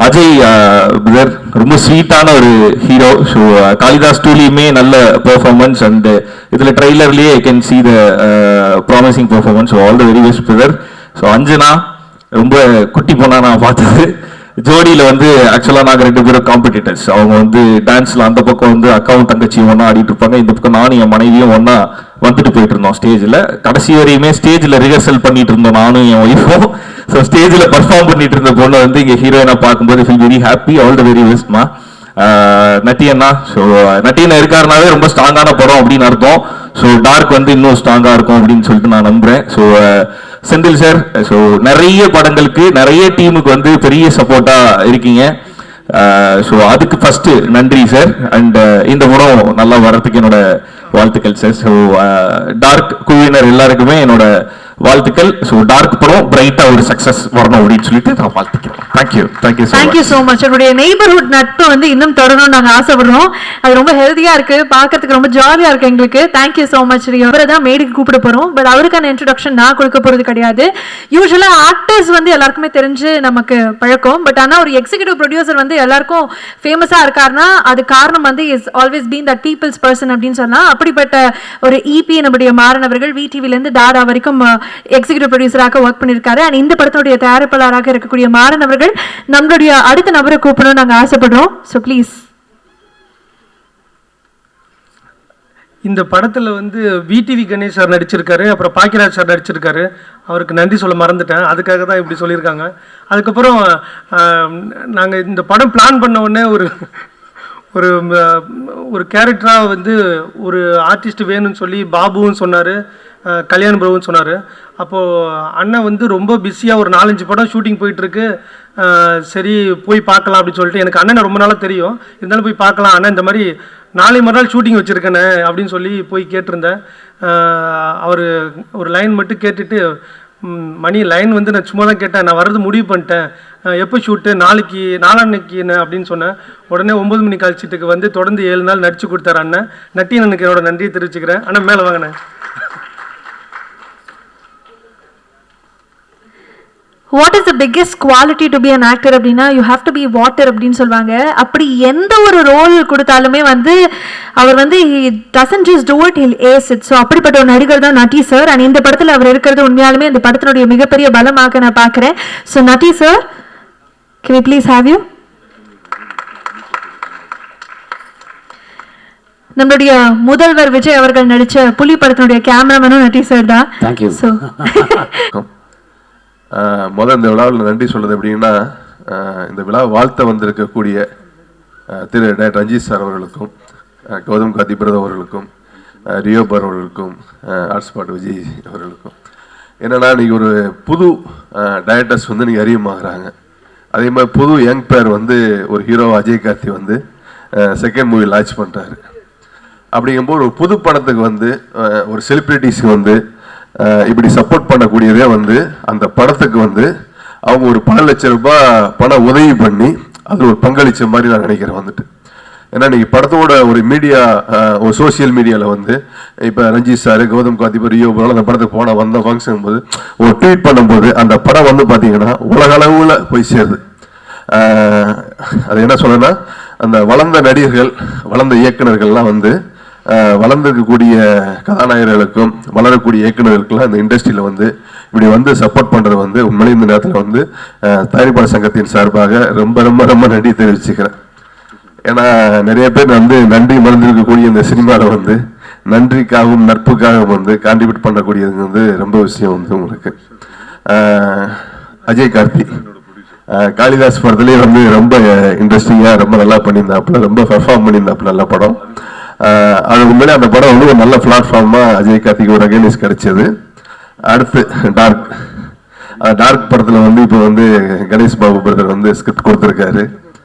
Ajay brother ரொம்ப ஸ்வீட்டான ஒரு ஹீரோ. ஸோ காளிதாஸ் டூலியுமே நல்ல பெர்ஃபார்மன்ஸ் அண்ட் இதில் ட்ரெய்லர்லேயே I can see the promising performance. So all the very best brother. So Anjana ரொம்ப குட்டி பொண்ணா நான் பார்த்தது. ஜோடியில் வந்து ஆக்சுவலாக நாங்கள் 2 பேரும் காம்படிட்டர்ஸ். அவங்க வந்து டான்ஸில் அந்த பக்கம் வந்து அக்காவும் தங்கச்சியும் ஒன்றா ஆடிட்டு இருப்பாங்க, இந்த பக்கம் நானும் என் மனைவியும் ஒன்றா வந்துட்டு போயிட்டு இருந்தோம் ஸ்டேஜில். கடைசி வரையுமே ஸ்டேஜில் ரிஹர்சல் பண்ணிட்டு இருந்தோம் நானும் என் ஒய்ஃபும். ஸோ ஸ்டேஜில் பர்ஃபார்ம் பண்ணிட்டு இருந்த பொண்ணு வந்து இங்கே ஹீரோயினாக பார்க்கும்போது feel very happy. All the very பெஸ்ட்மா. நட்டியண்ணா. ஸோ நட்டியண்ணா இருக்காருனாவே ரொம்ப ஸ்ட்ராங்கான படம் அப்படின்னு அர்த்தம். ஸோ டார்க் வந்து இன்னும் ஸ்ட்ராங்காக இருக்கும் அப்படின்னு சொல்லிட்டு நான் நம்புறேன். ஸோ செந்தில் சார், ஸோ நிறைய படங்களுக்கு நிறைய டீமுக்கு வந்து பெரிய சப்போர்ட்டா இருக்கீங்க. ஸோ அதுக்கு ஃபர்ஸ்ட் நன்றி சார். அண்ட் இந்த படம் நல்லா வர்றதுக்கு என்னோட வாழ்த்துக்கள் சார். ஸோ டார்க் குழுவினர் எல்லாருக்குமே என்னோட வாழ்த்துக்கள். ஸோ டார்க் படம் பிரைட்டா ஒரு சக்சஸ் வரணும் அப்படின்னு சொல்லிட்டு நான் வாழ்த்துக்கிறேன். Thank you thank you so much. என்னுடைய நெய்பர்ஹுட் நட்பு வந்து இன்னும் தொடரணும்னு நாங்கள் ஆசைப்படுறோம். அது ரொம்ப ஹெல்த்தியா இருக்கு, பார்க்கறதுக்கு ரொம்ப ஜாலியா இருக்கு எங்களுக்கு. Thank you so much. அவரை தான் மேடைக்கு கூப்பிட போறோம். பட் அவருக்கான இன்ட்ரோடக்ஷன் நான் கொடுக்க போறது கிடையாது. யூஸ்வலா ஆக்டர்ஸ் வந்து எல்லாருக்குமே தெரிஞ்சு நமக்கு பழக்கம். பட் ஆனால் ஒரு எக்ஸிகியூட்டிவ் ப்ரொடியூசர் வந்து எல்லாருக்கும் ஃபேமஸா இருக்காருன்னா அது காரணம் வந்து is always been that peoples person அப்படின்னு சொன்னா, அப்படிப்பட்ட ஒரு இபி நம்முடைய மாறன் அவர்கள் விடிவிலேருந்து டாடா வரைக்கும் எக்ஸிகியூட்டிவ் ப்ரொடியூசராக ஒர்க் பண்ணியிருக்காரு. அண்ட் இந்த படத்துடைய தயாரிப்பாளராக இருக்கக்கூடிய மாறன் அவர்கள் நம்மளுடைய அடுத்த நபரை கூப்பிடணும் நாங்கள் ஆசைப்படுறோம். So please. இந்த படத்தில் வந்து விடிவி கணேஷ் சார் நடிச்சிருக்காரு, அப்புறம் பாக்கியராஜ் சார் நடிச்சிருக்காரு. அவருக்கு நன்றி சொல்ல மறந்துட்டேன், அதுக்காக தான் இப்படி சொல்லியிருக்காங்க. அதுக்கப்புறம் நாங்கள் இந்த படம் பிளான் பண்ண உடனே ஒரு ஒரு கேரக்டராக வந்து ஒரு ஆர்டிஸ்ட் வேணும்னு சொல்லி பாபுவும் சொன்னார், கல்யாண் பிரபுன்னு சொன்னார். அப்போது அண்ணன் வந்து ரொம்ப பிஸியாக ஒரு 4-5 படம் ஷூட்டிங் போயிட்டுருக்கு. சரி போய் பார்க்கலாம் அப்படின்னு சொல்லிட்டு, எனக்கு அண்ணனை ரொம்ப நாளாக தெரியும், இருந்தாலும் போய் பார்க்கலாம் அண்ணன், இந்த மாதிரி நாளை மறுநாள் ஷூட்டிங் வச்சுருக்கேனே அப்படின்னு சொல்லி போய் கேட்டிருந்தேன். அவர் ஒரு லைன் மட்டும் கேட்டுட்டு, மணி லைன் வந்து நான் சும்மா தான் கேட்டேன், நான் வர்றது முடிவு பண்ணிட்டேன், எப்போ ஷூட்டு, நாளான்னைக்கு என்ன அப்படின்னு சொன்னேன். உடனே 9 மணி கால்ஷீட்டுக்கு வந்து தொடர்ந்து 7 நாள் நடிச்சு கொடுத்தாரு அண்ணன். நட்டியனுக்கு என்னோட நன்றியை தெரிவிச்சுக்கிறேன். அண்ணன் மேலே வாங்கினேன். What is the biggest quality to be an actor அப்படின்னா, you have to be water அப்படின்னு சொல்லுவாங்க. அப்படி எந்த ஒரு ரோல் கொடுத்தாலுமே வந்து அவர் வந்து he doesn't just do it, he'll ace it. So அப்படிப்பட்ட ஒரு நடிகர் தான் நட்டி சார். அண்ட் இந்த படத்தில் அவர் இருக்கிறது உண்மையாலுமே இந்த படத்தினுடைய மிகப்பெரிய பலமாக நான் பார்க்குறேன். So Natty sir, can we please have you? நம்மளுடைய முதல்வர் விஜய் அவர்கள் நடித்த புலி படத்தினுடைய கேமராமேனும் நட்டி சார் தான். தேங்க்யூ. ஸோ முதல் இந்த விழாவில் நன்றி சொல்கிறது எப்படின்னா, இந்த விழா வாழ்த்த வந்திருக்கக்கூடிய திரு டாக்டர் ரஞ்சித் சார் அவர்களுக்கும், கௌதம் கார்த்தி பிரதர் அவர்களுக்கும், ரியோபர் அவர்களுக்கும், ஆர்ட்ஸ்பாட் விஜய் அவர்களுக்கும். என்னென்னா, இன்றைக்கி ஒரு புது டைரக்டர்ஸ் வந்து நீங்கள் அறிமுகமாகறாங்க. அதே மாதிரி புது யங் பேர் வந்து ஒரு ஹீரோ அஜய் கார்த்தி வந்து செகண்ட் மூவி லான்ச் பண்ணுறாரு. அப்படிங்கும்போது ஒரு புது படத்துக்கு வந்து ஒரு செலிப்ரிட்டிஸ்க்கு வந்து இப்படி சப்போர்ட் பண்ணக்கூடியதே வந்து அந்த படத்துக்கு வந்து அவங்க ஒரு 10 லட்சம் ரூபாய் பணம் உதவி பண்ணி அது ஒரு பங்களிச்ச மாதிரி நான் நினைக்கிறேன் வந்துட்டு. ஏன்னா நீங்கள் படத்தோட ஒரு மீடியா, ஒரு சோசியல் மீடியாவில் வந்து இப்போ ரஞ்சித் சார், கௌதம் கார்த்தி, ரியோ போல அந்த படத்துக்கு வந்த ஃபங்க்ஷன் போது ஒரு ட்வீட் பண்ணும்போது அந்த படம் வந்து பார்த்தீங்கன்னா உலக அளவில் போய் சேருது. அது என்ன சொல்லணும்னா, அந்த வளர்ந்த நடிகர்கள், வளர்ந்த இயக்குநர்கள்லாம் வந்து வளர்ந்துருக்கக்கூடிய கதாநாயகர்களுக்கும் வளரக்கூடிய இயக்குநர்களுக்கெல்லாம் இந்த இண்டஸ்ட்ரியில் வந்து இப்படி வந்து சப்போர்ட் பண்ணுறது வந்து உண்மையிலே இந்த நேரத்தில் வந்து தயாரிப்பாளர் சங்கத்தின் சார்பாக ரொம்ப ரொம்ப ரொம்ப நன்றி தெரிவிச்சுக்கிறேன். ஏன்னா நிறைய பேர் வந்து நன்றி மறந்துருக்கக்கூடிய இந்த சினிமாவில் வந்து நன்றிக்காகவும் நட்புக்காகவும் வந்து கான்ட்ரிபியூட் பண்ணக்கூடியது வந்து ரொம்ப விஷயம் வந்து உங்களுக்கு. அஜய் கார்த்தி காளிதாஸ் படத்துலேயே வந்து ரொம்ப இன்ட்ரெஸ்டிங்காக ரொம்ப நல்லா பண்ணியிருந்தாப்புல, ரொம்ப பெர்ஃபார்ம் பண்ணியிருந்தாப்புல, நல்ல படம். அது உண்மையிலே அந்த படம் வந்து ஒரு நல்ல பிளாட்ஃபார்மாக அஜய் கார்த்திக்கு ஒரு ரெகனைஸ் கிடைச்சது. அடுத்து டார்க் படத்தில் வந்து இப்போ வந்து கணேஷ் பாபு பிரதர் வந்து ஸ்கிரிப்ட் கொடுத்துருக்காரு.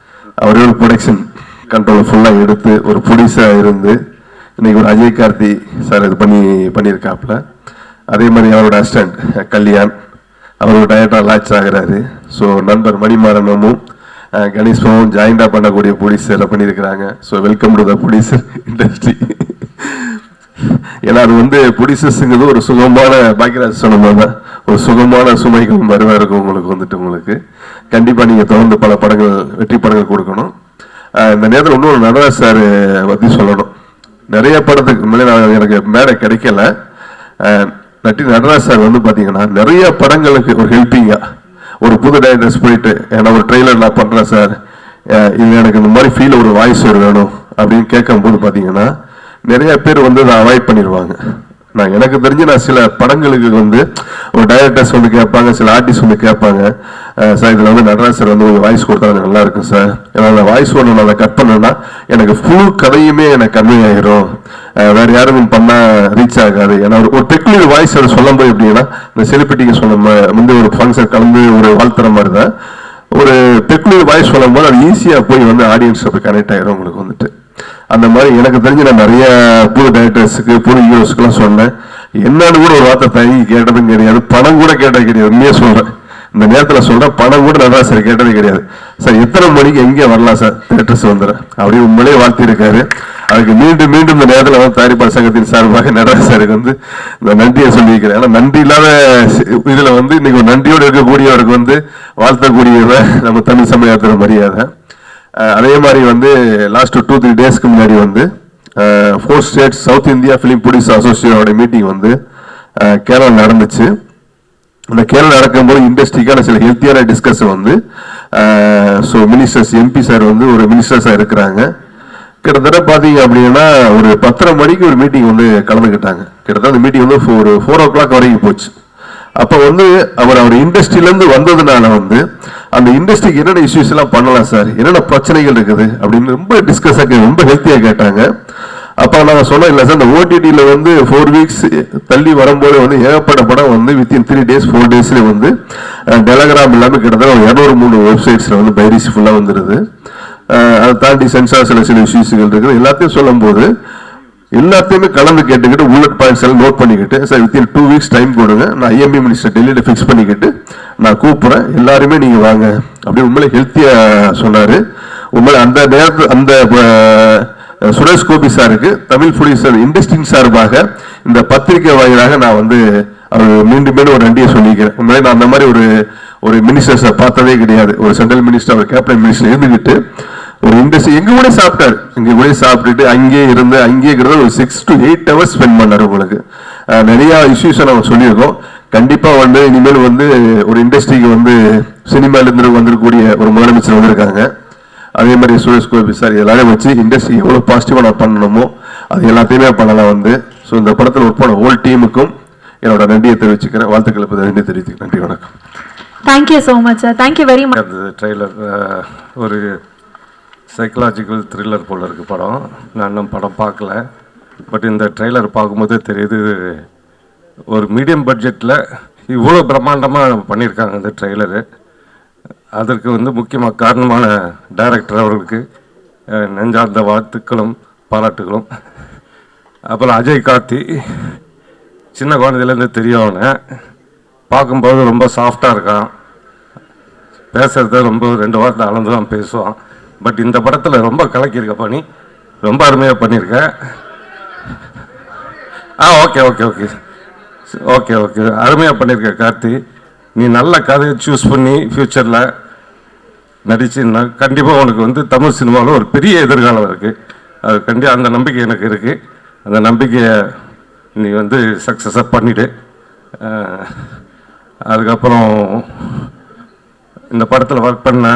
அவரே ஒரு ப்ரொடக்ஷன் கண்ட்ரோல் ஃபுல்லாக எடுத்து ஒரு ப்ரொடியூசராக இருந்து இன்னைக்கு ஒரு அஜய் கார்த்தி சார் இது பண்ணியிருக்காப்புல. அதே மாதிரி அவரோட அசிஸ்டன்ட் கல்யாண் அவர் ஒரு டைரக்டராக லான்ச் ஆகிறாரு. ஸோ நண்பர் மணிமாறனும் கணேஷ்பாவும் ஜாயிண்டாக பண்ணக்கூடிய ப்ரொடியூசரை பண்ணியிருக்கிறாங்க. So welcome to the producer industry. ஏன்னா அது வந்து ப்ரொடியூசர்ஸுங்கிறது ஒரு சுகமான, பாக்கியராஜ் சொன்ன மாதிரி தான், ஒரு சுகமான சுமைகள் மருவாக இருக்கும் உங்களுக்கு வந்துட்டு. உங்களுக்கு கண்டிப்பாக நீங்கள் தொடர்ந்து பல படங்கள், வெற்றி படங்கள் கொடுக்கணும். இந்த நேரத்தில் இன்னொரு நடராஜ் சார் பற்றி சொல்லணும். நிறைய படத்துக்கு முன்னாடி எனக்கு மேடை கிடைக்கல. நடராஜ் சார் வந்து பார்த்தீங்கன்னா நிறைய படங்களுக்கு ஒரு ஹெல்ப்பிங்காக ஒரு புது டைரக்டர்ஸ் போயிட்டு, ஏன்னா ஒரு ட்ரெய்லர் நான் பண்ணுறேன் சார், இது எனக்கு இந்த மாதிரி ஃபீல் ஒரு வாய்ஸ் வேணும் அப்படின்னு கேட்கும்போது பார்த்தீங்கன்னா நிறைய பேர் வந்து அதை அவாய்ட் பண்ணிடுவாங்க. நான் எனக்கு தெரிஞ்சு நான் சில படங்களுக்கு வந்து ஒரு டைரக்டர்ஸ் வந்து கேட்பாங்க, சில ஆர்டிஸ்ட் வந்து கேட்பாங்க, சார் இதில் வந்து நடராஜ் சார் வந்து ஒரு வாய்ஸ் கொடுத்தா நல்லா இருக்கும் சார், ஏன்னா அந்த வாய்ஸ் ஒன்று நான் அதை கட் பண்ணேன்னா எனக்கு ஃபுல் கதையுமே எனக்கு கன்வே ஆகிரும், வேறு யாரும் பண்ணால் ரீச் ஆகாது. ஏன்னா ஒரு பெக்குலர் வாய்ஸ் அதை சொல்லும்போது எப்படின்னா, இந்த செலிபிரிட்டிக்கு சொன்ன வந்து ஒரு ஃபங்க்ஷன் கலந்து ஒரு வாழ்த்துற மாதிரி தான் ஒரு பெக்குலர் வாய்ஸ் சொல்லும் போது அது ஈஸியாக போய் வந்து ஆடியன்ஸ் அப்படி கனெக்ட் ஆகிரும் உங்களுக்கு வந்துட்டு. அந்த மாதிரி எனக்கு தெரிஞ்சு நான் நிறைய புது டைரக்டர்ஸுக்கு புது ஹீரோஸ்க்குலாம் சொன்னேன். என்னன்னு கூட ஒரு வார்த்தை தயங்கி கேட்டதும் கிடையாது, பணம் கூட கேட்டது கிடையாது. உண்மையே சொல்கிறேன், இந்த நேரத்தில் சொல்கிறேன், பணம் கூட நல்லா சார் கேட்டது கிடையாது. சார் எத்தனை மணிக்கு எங்கே வரலாம் சார், தேட்டர்ஸ் வந்துடுறேன் அப்படி உண்மையிலே வாழ்த்திருக்காரு. அதுக்கு மீண்டும் மீண்டும் இந்த நேரத்தில் வந்து தயாரிப்பாளர் சங்கத்தின் சார்பாக நடராஜ் சாருக்கு வந்து இந்த நன்றியை சொல்லியிருக்கிறேன். ஏன்னா நன்றி இல்லாத இதில் வந்து இன்னைக்கு ஒரு நன்றியோடு இருக்கக்கூடியவருக்கு வந்து வாழ்த்தக்கூடியவ நம்ம தமிழ் சமயத்தில் மரியாதை. அதே மாதிரி வந்து லாஸ்ட் 2-3 டேஸ்க்கு முன்னாடி வந்து 4 states south India film producer அசோசியேஷனோட மீட்டிங் வந்து கேரளா நடந்துச்சு. அந்த கேரளா நடக்கும்போது இண்டஸ்ட்ரிக்கான சில ஹெல்த்தியான டிஸ்கஷன் வந்து ஸோ மினிஸ்டர்ஸ் எம்பி சார் வந்து ஒரு மினிஸ்டர்ஸாக இருக்கிறாங்க. கிட்டத்தட்ட பார்த்தீங்க அப்படின்னா ஒரு 10:30 மணிக்கு ஒரு மீட்டிங் வந்து கலந்துக்கிட்டாங்க. கிட்டத்தட்ட அந்த மீட்டிங் வந்து ஒரு 4 o'clock வரைக்கும் போச்சு. அப்போ வந்து அவர் இண்டஸ்ட்ரியிலேருந்து வந்ததுனால வந்து அந்த இண்டஸ்ட்ரிக்கு என்னென்ன இஷ்யூஸ் எல்லாம் பண்ணலாம் சார், என்னென்ன பிரச்சனைகள் இருக்குது அப்படின்னு ரொம்ப டிஸ்கஸாக ரொம்ப ஹெல்த்தியாக கேட்டாங்க. அப்போ நாங்கள் சொன்னோம், இல்லை சார் இந்த ஓடிடியில் வந்து 4 weeks தள்ளி வரும்போது வந்து ஏகப்பட்ட படம் வந்து வித்தின் 3 days 4 daysலேயே வந்து டெலகிராம் எல்லாமே கிட்டத்தட்ட ஒரு 203 வெப்சைட்ஸில் வந்து பைரிசி ஃபுல்லாக வந்துடுது. அதை தாண்டி சென்சார் சில இஷ்யூஸ்கள் இருக்குது. எல்லாத்தையும் சொல்லும்போது எல்லாத்தையுமே கலந்து கேட்டுக்கிட்டு புல்லட் பாயிண்ட்ஸ் எல்லாம் நோட் பண்ணிக்கிட்டு சார் வித்தின் 2 weeks டைம் கொடுங்க, நான் ஐஎம்பி மினிஸ்டர் டெல்லியில ஃபிக்ஸ் பண்ணிக்கிட்டு நான் கூப்பிட்றேன், எல்லாருமே நீங்கள் வாங்க அப்படின்னு உண்மையிலே ஹெல்த்தியாக சொன்னார். உண்மையிலே அந்த நேரத்தில் அந்த சுரேஷ் கோபி சாருக்கு தமிழ் ப்ரொடியூசர் இண்டஸ்ட்ரியின் சார்பாக இந்த பத்திரிகை வாயிலாக நான் வந்து அவர் மீண்டும் மீண்டும் ஒரு நன்றியை சொல்லிக்கிறேன். உண்மையிலே நான் அந்த மாதிரி ஒரு மினிஸ்டர்ஸை பார்த்ததே கிடையாது. ஒரு சென்ட்ரல் மினிஸ்டர், ஒரு கேபினட் மினிஸ்டர் இருந்துக்கிட்டு ஒரு இண்டஸ்ட்ரி எங்க கூட சாப்பிட்டாரு, இங்க கூட சாப்பிட்டுட்டு அங்கேயே இருந்து அங்கேயே ஒரு 6 to 8 hours ஸ்பெண்ட் பண்ணாரு. உங்களுக்கு நிறைய இஷ்யூஸ் நம்ம சொல்லியிருக்கோம். கண்டிப்பா வந்து இனிமேல் வந்து ஒரு இண்டஸ்ட்ரிக்கு வந்து சினிமால இருந்து வந்திருக்கக்கூடிய ஒரு முதலமைச்சர் வந்திருக்காங்க. அதே மாதிரி சுரேஷ் கோபி சார் எல்லாரையும் வச்சு இண்டஸ்ட்ரி எவ்வளவு பாசிட்டிவா நான் பண்ணணுமோ அது எல்லாத்தையுமே பண்ணலாம் வந்து. ஸோ இந்த படத்தில் ஒர்க் பண்ண ஹோல் டீமுக்கும் என்னோட நன்றியை தெரிவிச்சுக்கிறேன், வாழ்த்துக்களை நன்றி தெரிவிச்சுக்கிறேன். நன்றி, வணக்கம். Thank you so much sir, thank you very much. அந்த ட்ரெய்லர் ஒரு சைக்கலாஜிக்கல் த்ரில்லர் போல் இருக்குது படம். நான் இன்னும் படம் பார்க்கல, பட் இந்த ட்ரெய்லர் பார்க்கும்போதே தெரியுது ஒரு மீடியம் பட்ஜெட்டில் இவ்வளோ பிரம்மாண்டமாக பண்ணியிருக்காங்க இந்த ட்ரெய்லரு. அதற்கு வந்து முக்கியமாக காரணமான டைரக்டர் அவர்களுக்கு நெஞ்சார்ந்த வாழ்த்துக்களும் பாராட்டுகளும். அப்புறம் அஜய் கார்த்தி, சின்ன குழந்தையிலேருந்து தெரியும் அவனை, பார்க்கும்போது ரொம்ப சாஃப்டாக இருக்கான், பேசுகிறத ரொம்ப 2 வாரத்தை அளந்து தான் பேசுவான். பட் இந்த படத்தில் ரொம்ப கலக்கியிருக்க பண்ணி ரொம்ப அருமையாக பண்ணியிருக்க. Okay okay okay okay okay அருமையாக பண்ணியிருக்க கார்த்தி. நீ நல்ல கதையை சூஸ் பண்ணி ஃப்யூச்சரில் நடிச்சுன்னா கண்டிப்பாக உனக்கு வந்து தமிழ் சினிமாவில் ஒரு பெரிய எதிர்காலம் இருக்குது. அது கண்டிப்பாக அந்த நம்பிக்கை எனக்கு இருக்குது. அந்த நம்பிக்கையை நீ வந்து சக்ஸஸாக பண்ணிவிடு. அதுக்கப்புறம் இந்த படத்தில் ஒர்க் பண்ண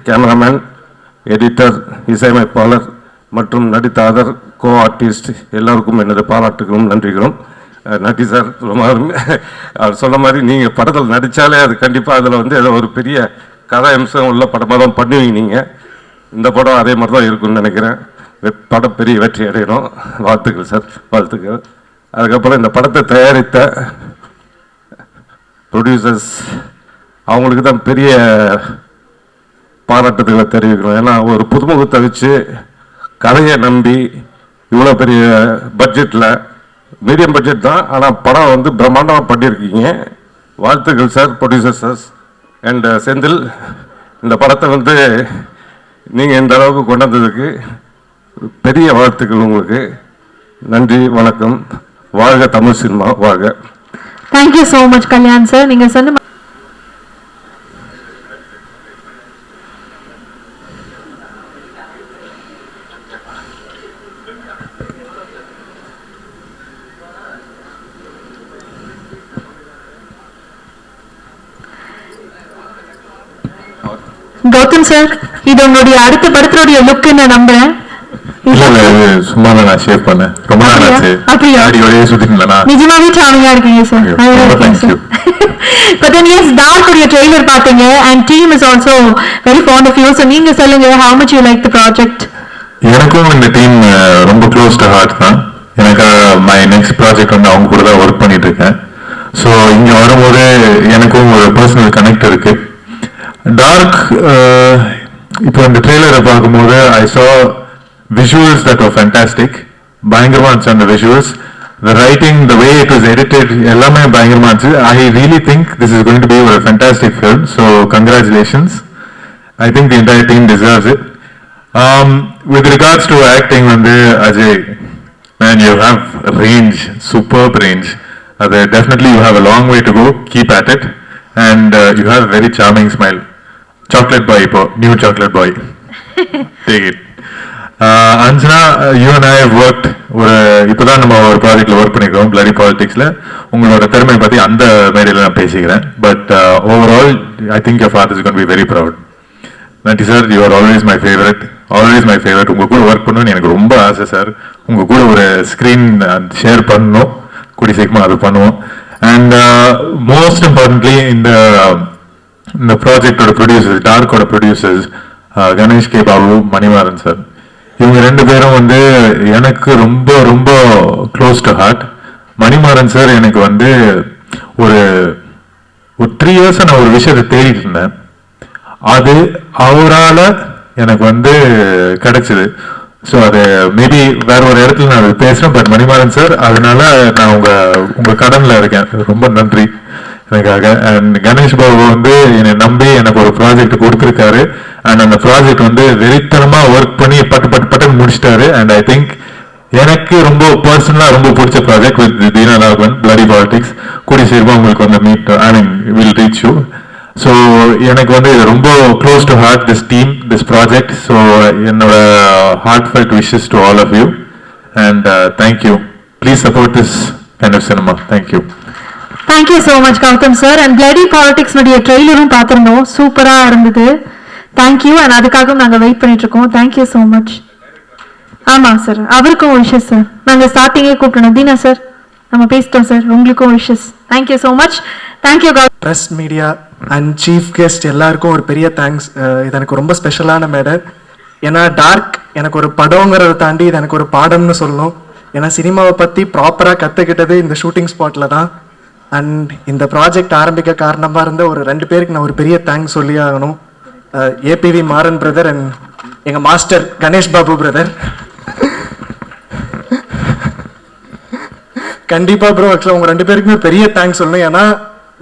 கேமராமேன், எடிட்டர், இசையமைப்பாளர் மற்றும் நடித்த அதர் கோ ஆர்டிஸ்ட் எல்லாருக்கும் எனது பாராட்டுகளும் நன்றிகளும். நன்றி சார், ரொம்ப அவர் சொன்ன மாதிரி நீங்கள் படத்தில் நடித்தாலே அது கண்டிப்பாக அதில் வந்து ஏதோ ஒரு பெரிய கதை அம்சம் உள்ள படமாக தான் பண்ணுவீங்க நீங்கள். இந்த படம் அதே மாதிரி தான் இருக்குன்னு நினைக்கிறேன். படம் பெரிய வெற்றி அடையணும். வாழ்த்துக்கள் சார், வாழ்த்துக்கள். அதுக்கப்புறம் இந்த படத்தை தயாரித்த ப்ரொடியூசர்ஸ் அவங்களுக்கு தான் பெரிய பாராட்டுதல்களை தெரிவிக்கணும். ஏன்னா ஒரு புதுமுகத்தை வச்சு கதையை நம்பி இவ்வளோ பெரிய பட்ஜெட்டில், மீடியம் பட்ஜெட் தான், ஆனால் படம் வந்து பிரம்மாண்டமாக பண்ணியிருக்கீங்க. வாழ்த்துக்கள் சார், ப்ரொடியூசர்ஸ் அண்ட் செந்தில். இந்த படத்தை வந்து நீங்கள் இந்த அளவுக்கு கொண்டு வந்ததுக்கு பெரிய வாழ்த்துக்கள் உங்களுக்கு. நன்றி, வணக்கம். வாழ்க தமிழ் சினிமா, வாழ்க. Thank you so much Kalyan sir. நீங்கள் சொன்ன கௌதம் சார், இது உங்களுடைய அடுத்த படத்தினுடைய லுக் நான் நம்புறேன். சும்மா நான் ஷேர் பண்ணேன், ரொம்ப நாள் ஆச்சு. அடியோடயே சுத்திட்டேனா? நிஜமாவே சாமியா இருக்கீங்க sir. But then yes, Dark உடைய ட்ரெய்லர் பாத்தீங்க and team is also very fond of you. So நீங்க சொல்லுங்க, how much you like the project? எனக்கும் இந்த டீம் ரொம்ப க்ளோஸ் டு ஹார்ட் தான். எனக்கு மை நெக்ஸ்ட் ப்ராஜெக்ட் வந்து அவங்க கூட தான் ஒர்க் பண்ணிட்டு இருக்கேன். ஸோ இங்கே வரும்போது எனக்கும் ஒரு பர்சனல் கனெக்ட் இருக்கு. டார்க் இப்போ இந்த ட்ரெய்லரை பார்க்கும்போது ஐ சா visuals that were fantastic. பயங்கரமா இருந்துச்சு அந்த visuals. The writing, the way it was edited, எல்லாமே பயங்கரமா இருந்துச்சு. I really think this is going to be a fantastic film. So congratulations. I think the entire team deserves it. With regards to acting, Ajay, man, you have range, superb range. Definitely you have a long way to go. Keep at it. And you have a very charming smile. Chocolate boy, new chocolate boy. Take it. Anjana, you and I have worked இப்போதான் நம்ம ஒரு ப்ராஜெக்ட்ல work பண்ணிக்கிறோம் bloody பாலிடிக்ஸ்ல. உங்களோட திறமையை பத்தி அந்த மேடையில நான் பேசிக்கிறேன். But overall I think your father is going to be very proud. நன்றி sir, you are always my favourite. Always my favourite. உங்க கூட ஒர்க் பண்ணணும்னு எனக்கு ரொம்ப ஆசை சார். உங்க கூட ஒரு ஸ்க்ரீன் ஷேர் பண்ணணும், கூடி சீக்கிரமா அது பண்ணுவோம். அண்ட் மோஸ்ட் இம்பார்ட்டன்ட்லி இந்த ப்ராஜெக்டோட ப்ரொடியூசர்ஸ், டார்க்கோட producers Ganesh K Babu, Manimaran sir, இவங்க ரெண்டு பேரும் எனக்கு ரொம்ப ரொம்ப close to heart. Manimaran sir எனக்கு ஒரு 3 years நான் ஒரு விஷயத்தை தேடிட்டு இருந்தேன். அது அவரால் எனக்கு கிடைச்சது. ஸோ அது மேபி வேற ஒரு இடத்துல நான் அது பேசுறேன். பட் மணிமாறன் சார், அதனால நான் உங்க கடன்ல இருக்கேன். ரொம்ப நன்றி எனக்காக. அண்ட் கணேஷ் பாபு என்னை நம்பி எனக்கு ஒரு ப்ராஜெக்ட் கொடுத்துருக்காரு. அண்ட் அந்த ப்ராஜெக்ட் வெறித்தனமா ஒர்க் பண்ணி பட்டு முடிச்சிட்டாரு. அண்ட் ஐ திங்க் எனக்கு ரொம்ப பர்சனலா ரொம்ப பிடிச்ச project with Deena Raghavan, bloody politics. கூடிய சீக்கிரமா உங்களுக்கு meet will reach you. So எனக்கு இது ரொம்ப close to heart, this team, this project. So என்னோட heartfelt wishes to all of you. And thank you. Please support this kind of cinema. Thank you. Thank you so much Gautham sir. And bloody பாலிடிக்ஸ்னுடைய ட்ரெய்லரும் பார்த்துருந்தோம், சூப்பராக இருந்தது. Thank you. And அதுக்காகவும் நாங்கள் wait பண்ணிட்டு இருக்கோம். Thank you so much. ஆமாம் சார், அவருக்கும் விஷஸ் சார். நாங்கள் ஸ்டார்டிங்கே கூப்பிட்டோம். தீனா சார், நம்ம பேசிட்டோம் சார். உங்களுக்கும் wishes. Thank you so much. Thank you Gautham. Press, media and chief guest எல்லாருக்கும் ஒரு பெரிய தேங்க்ஸ். இது எனக்கு ரொம்ப ஸ்பெஷலான மேடை. ஏன்னா டார்க் எனக்கு ஒரு படங்கிறத தாண்டி இது எனக்கு ஒரு பாடம்னு சொல்லணும். ஏன்னா சினிமாவை பற்றி ப்ராப்பராக கற்றுக்கிட்டது இந்த ஷூட்டிங் ஸ்பாட்டில் தான். அண்ட் இந்த ப்ராஜெக்ட் ஆரம்பிக்க காரணமாக இருந்த ஒரு 2 பேருக்கு நான் ஒரு பெரிய தேங்க்ஸ் சொல்லி ஆகணும். ஏபிவி மாறன் பிரதர் அண்ட் எங்கள் மாஸ்டர் கணேஷ் பாபு பிரதர். கண்டிப்பாக ப்ரோ, ஆக்சுவலாக உங்கள் 2 பேருக்குமே பெரிய தேங்க்ஸ் சொல்லணும். ஏன்னா